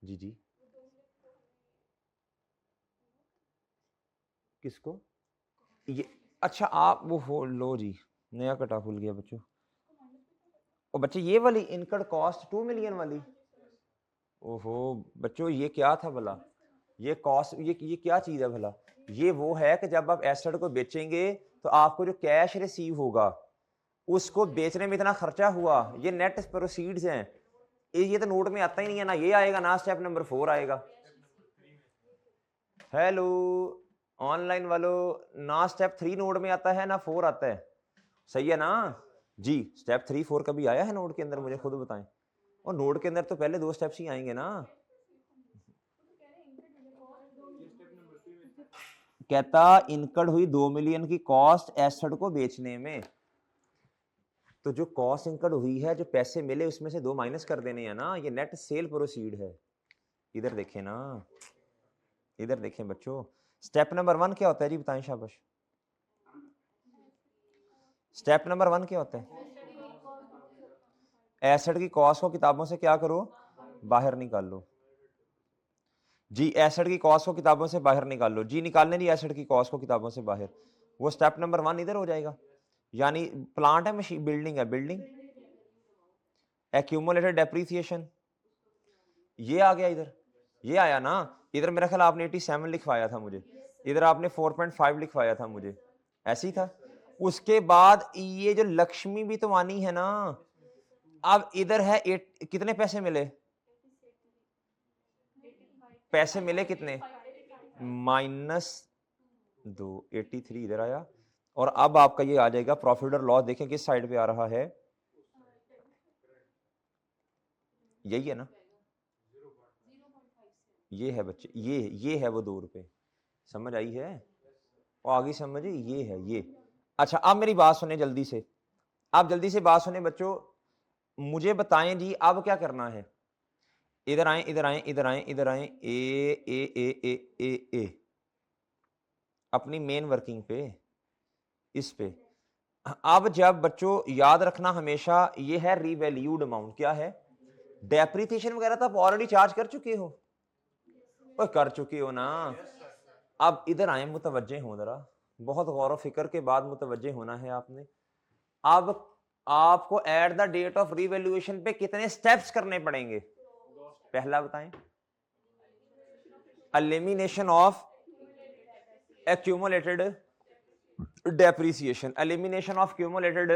जी जी, किसको? ये अच्छा, आप वो हो लो जी, नया कटा भूल गया बच्चों। और बच्चे ये वाली इनकम कॉस्ट 2 मिलियन वाली, ओहो बच्चों ये क्या था भला? ये कॉस्ट, ये क्या चीज है भला? ये वो है कि जब आप एसेट को बेचेंगे तो आपको जो कैश रिसीव होगा उसको बेचने में इतना खर्चा हुआ, ये नेट प्रोसीड्स हैं। ये तो नोट में आता ही नहीं है ना, ये आएगा ना स्टेप नंबर 4 आएगा। हेलो ऑनलाइन वालों, ना स्टेप 3 नोट में आता है ना 4 आता है, सही है ना जी? स्टेप 3 4 कभी आया है नोट के अंदर, मुझे खुद बताएं। और नोट के अंदर तो पहले 2 स्टेप्स ही आएंगे ना। कहता इनकड हुई 2 मिलियन की कॉस्ट एसेट को बेचने में, तो जो कॉस्ट इनकड हुई है, जो पैसे मिले उसमें से 2 माइनस कर देने हैं ना, ये नेट सेल प्रोसीड है। इधर देखें ना, इधर देखें बच्चों, स्टेप नंबर 1 क्या होता है जी, बताएं शाबाश। स्टेप नंबर 1 क्या होता है? एसेट की कॉस्ट को किताबों से क्या करो, बाहर निकाल लो जी। एसेट की कॉस्ट को किताबों से बाहर निकाल लो जी, निकालने दी एसेट की कॉस्ट को किताबों से बाहर, वो स्टेप नंबर 1 इधर हो जाएगा। यानी प्लांट है, मशीन, बिल्डिंग है, बिल्डिंग एक्यूमुलेटेड डेप्रिसिएशन, ये आ गया इधर, ये आया ना। इधर मेरा ख्याल आपने 87 लिखवाया था मुझे, इधर आपने 4.5 लिखवाया था मुझे, ऐसे ही था। उसके बाद ये जो लक्ष्मी भी तो आनी है ना, अब इधर है कितने पैसे मिले, पैसे मिले कितने, -283 इधर आया। और अब आपका ये आ जाएगा प्रॉफिट और लॉस, देखें किस साइड पे आ रहा है, यही है ना, ये है बच्चे, ये है वो 2 रुपए, समझ आई है? और आगे समझे, ये है ये। अच्छा अब मेरी बात सुने जल्दी से, आप जल्दी से बात सुने बच्चों, मुझे बताएं जी अब क्या करना है। इधर आए, इधर आए, इधर आए, इधर आए, ए ए ए ए ए ए, अपनी मेन वर्किंग पे, इस पे। अब जब बच्चों याद रखना हमेशा, ये है रीवैल्यूड अमाउंट। क्या है? डेप्रिसिएशन वगैरह तो आप ऑलरेडी चार्ज कर चुके हो, और कर चुके हो ना। अब इधर आए, मुतवज्जे हो जरा, बहुत गौर व फिक्र के बाद मुतवज्जे होना है आपने। अब आपको at the date of revaluation पे कितने स्टेप्स करने पड़ेंगे? पहला बताएं, elimination of accumulated depreciation. Elimination of cumulated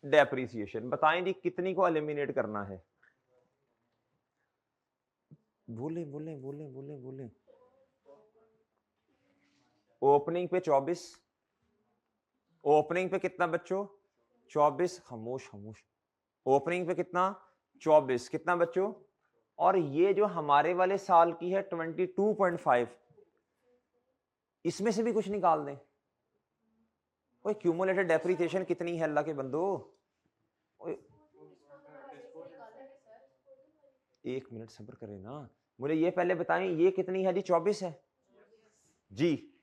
depreciation, बताएं जी कितनी को एलिमिनेट करना है? बोले बोले बोले बोले बोले। ओपनिंग पे 24, ओपनिंग पे कितना बच्चों? 24। खामोश खामोश। ओपनिंग पे कितना? 24। कितना बच्चों? और ये जो हमारे वाले साल की है 22.5, इसमें से भी कुछ निकाल दें। ओए क्यूमुलेटेड डेप्रिसिएशन कितनी है अल्लाह के बंदो? एक मिनट सब्र करें ना, मुझे ये पहले बताएं, ये कितनी है जी? 24 है जी।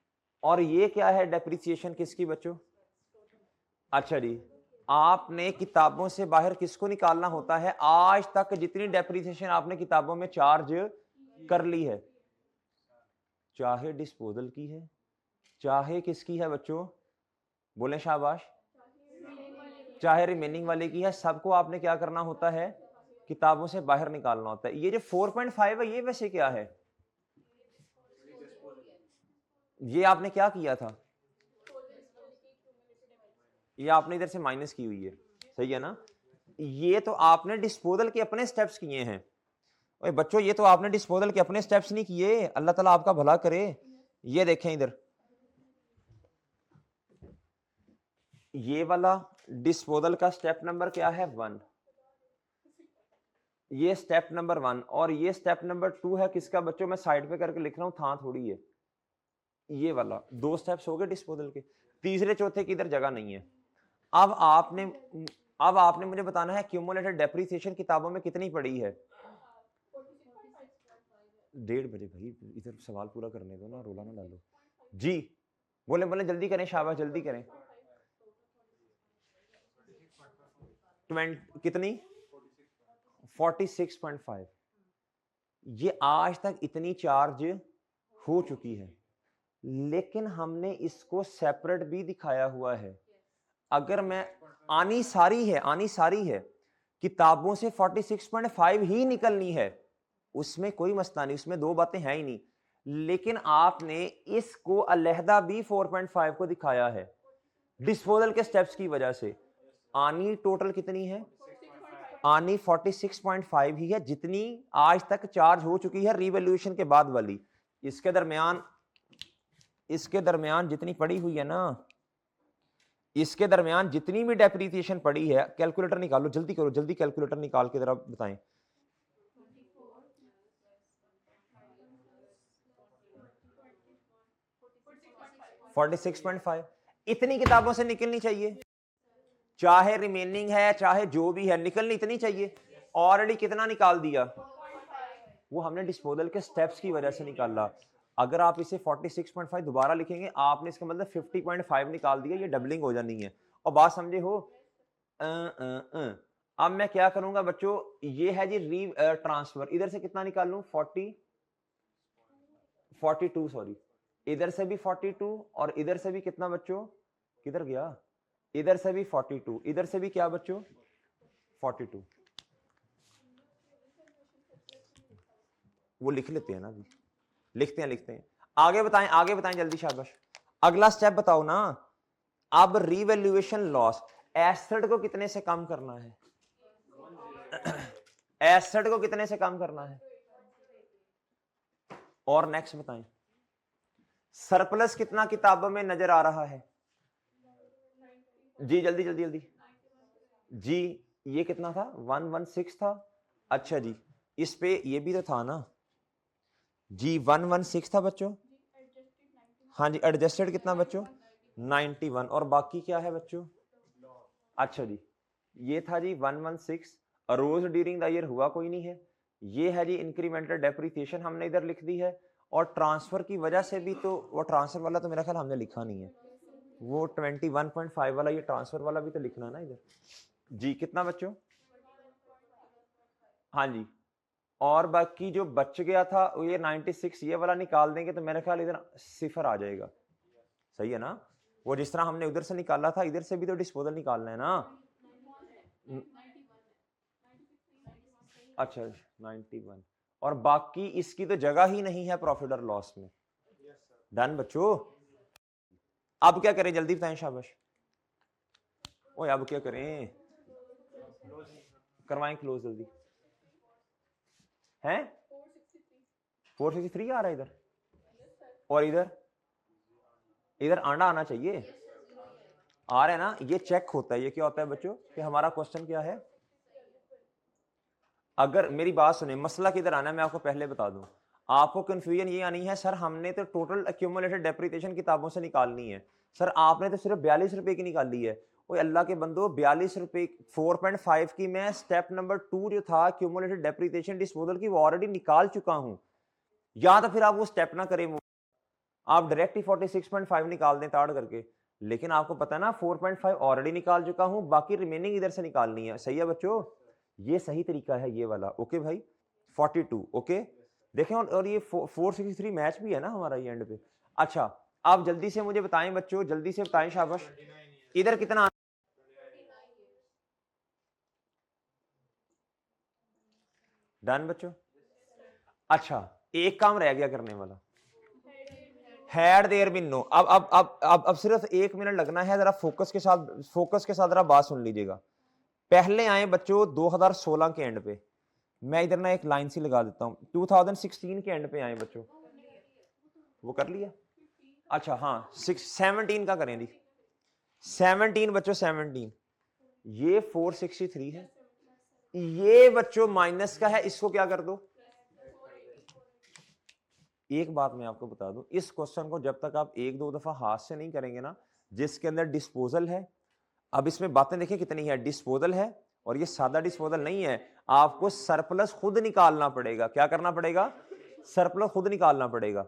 और ये क्या है डेप्रिसिएशन किसकी बच्चों? अच्छा जी, आपने किताबों से बाहर किसको निकालना होता है? आज तक जितनी डेप्रिसिएशन आपने किताबों में चार्ज कर ली है, चाहे डिस्पोजल की है, चाहे किसकी है बच्चों? बोले शाबाश। चाहे रिमेनिंग वाले की है, सबको आपने क्या करना होता है? किताबों से बाहर निकालना होता है। ये जो 4.5 है, ये वैसे क्या है? ये आपने क्या किया था? ये आपने इधर से माइनस की हुई है, सही है ना? ये तो आपने डिस्पोजल के अपने स्टेप्स किए हैं। ओए बच्चों, ये तो आपने डिस्पोजल के अपने स्टेप्स नहीं किए। अल्लाह ताला आपका भला करे। ये देखें इधर, ये वाला डिस्पोजल का स्टेप नंबर क्या है? 1। ये स्टेप नंबर 1 और ये स्टेप नंबर 2 है। किसका बच्चों? मैं साइड पे करके लिख रहा हूं, था थोड़ी है। ये वाला 2 स्टेप्स हो गए डिस्पोजल के। तीसरे चौथे की इधर जगह नहीं है। अब आपने मुझे बताना है क्यूमुलेटेड डेप्रिसिएशन किताबों में कितनी पड़ी है? 1:30 बजे भाई, इधर सवाल पूरा करने दो ना, रोला ना डालो जी। बोले बोले जल्दी करें, शाबाश जल्दी करें। 20 कितनी? 46.5। ये आज तक इतनी चार्ज हो चुकी है, लेकिन हमने इसको सेपरेट भी दिखाया हुआ है। अगर मैं आनी सारी है, आनी सारी है, किताबों से 46.5 ही निकलनी है, उसमें कोई मसला नहीं, उसमें दो बातें हैं ही नहीं। लेकिन आपने इसको अलहदा भी 4.5 को दिखाया है डिस्पोजल के स्टेप्स की वजह से। आनी टोटल कितनी है? आनी 46.5 ही है, जितनी आज तक चार्ज हो चुकी है रीवैल्यूएशन के बाद वाली। इसके दरमियान जितनी पड़ी हुई है ना, इसके दरमियान जितनी भी डेप्रिसिएशन पड़ी है, कैलकुलेटर निकालो, जल्दी करो, जल्दी कैलकुलेटर निकाल के जरा बताएं। 46.5 इतनी किताबों से निकलनी चाहिए, चाहे रिमेनिंग है चाहे जो भी है, निकलनी इतनी चाहिए। ऑलरेडी कितना निकाल दिया? वो हमने डिस्पोजल के स्टेप्स की वजह से निकाला। अगर आप इसे 46.5 दोबारा लिखेंगे, आपने इसका मतलब 50.5 निकाल दिया, ये डबलिंग हो जानी है। और बात समझे हो? अब मैं क्या करूंगा बच्चों? ये है जी री ट्रांसफर। इधर से कितना निकाल लूं? 42 सॉरी, इधर से भी 42 और इधर से भी कितना बच्चों? किधर गया? इधर से भी 42, इधर से भी क्या बच्चों? 42। वो लिख लेते हैं ना अभी, लिखते हैं। आगे बताएं, आगे बताएं जल्दी, शाबाश। अगला स्टेप बताओ ना। अब रीवैल्यूएशन लॉस, एसेट को कितने से कम करना है? एसेट को कितने से कम करना है? और नेक्स्ट बताएं, सरप्लस कितना किताबों में नजर आ रहा है? जी जल्दी जल्दी जल्दी जी। ये कितना था? 116 था। अच्छा जी, इस पे ये भी तो था ना जी, 116 था बच्चों। हाँ जी, एडजस्टेड कितना बच्चों? 91। और बाकी क्या है बच्चों? अच्छा जी, ये था जी 116। अरोज ड्यूरिंग द ईयर हुआ कोई नहीं है। ये है जी इंक्रीमेंटल डेप्रिसिएशन, हमने इधर लिख दी है। और ट्रांसफर की वजह से भी, तो वो ट्रांसफर वाला तो मेरा ख्याल हमने लिखा नहीं है, वो 21.5 वाला ये ट्रांसफर वाला भी तो लिखना ना इधर जी। कितना बच्चों? हाँ जी, और बाकी जो बच गया था ये 96 ये वाला निकाल देंगे तो मेरे ख्याल इधर सिफर आ जाएगा। सही है ना? वो जिस तरह हमने उधर से निकाला था इधर से भी तो डिस्पोजल निकालना है ना। अच्छा 91, और बाकी इसकी तो जगह ही नहीं है प्रॉफिट और लॉस में। डन बच्चों? अब क्या करें जल्दी बताएं, शाबाश। ओए अब क्या करें? करवाएं क्लोज जल्दी। हैं 463 आ रहा है इधर, और इधर इधर आंडा आना चाहिए। आ रहा है ना? ये चेक होता है। ये क्या होता है बच्चों कि हमारा क्वेश्चन क्या है? अगर मेरी बात सुने, मसला किधर आना है मैं आपको पहले बता दूं। आपको कंफ्यूजन ये आनी है सर हमने तो टोटल एक्यूमुलेटेड डेप्रिसिएशन किताबों से निकालनी है, सर आपने तो सिर्फ 42 रुपए की निकाली है। ओए अल्लाह के बंदो 42 रुपए 4.5 की मैं स्टेप नंबर 2 जो था एक्यूमुलेटेड डेप्रिसिएशन डिस्पोजल की वो ऑलरेडी निकाल चुका हूं। या तो फिर आप वो स्टेप ना करें, वो आप डायरेक्ट ही 46.5 निकाल दें ताड़ करके। लेकिन आपको पता है ना 4.5 ऑलरेडी निकाल चुका हूं, बाकी रिमेनिंग इधर से निकालनी है। सही है बच्चों? ये सही तरीका है ये वाला। ओके भाई 42 ओके देखें, और ये 463 मैच भी है ना हमारा ये एंड पे। अच्छा आप जल्दी से मुझे बताएं बच्चों, जल्दी से बताएं शाबाश, इधर कितना? डन बच्चों? अच्छा एक काम रह गया करने वाला, हैड देयर बीन नो। अब सिर्फ 1 मिनट लगना है, जरा फोकस के साथ जरा बात सुन लीजिएगा। पहले आए बच्चों 2016 के एंड पे, मैं इधर ना एक लाइन सी लगा देता हूं, 2016 के एंड पे आए बच्चों। वो कर लिया? अच्छा हाँ 17 का करें जी। 17 बच्चों 17, ये 463 है, ये बच्चों माइनस का है, इसको क्या कर दो। एक बात मैं आपको बता दूं, इस क्वेश्चन को जब तक आप एक दो दफा हाथ से नहीं करेंगे ना, जिसके अंदर डिस्पोजल है, अब इसमें बातें देखिए कितनी है, डिस्पोजल है और ये सादा डिस्पोजल नहीं है, आपको सरप्लस खुद निकालना पड़ेगा। क्या करना पड़ेगा? सरप्लस खुद निकालना पड़ेगा।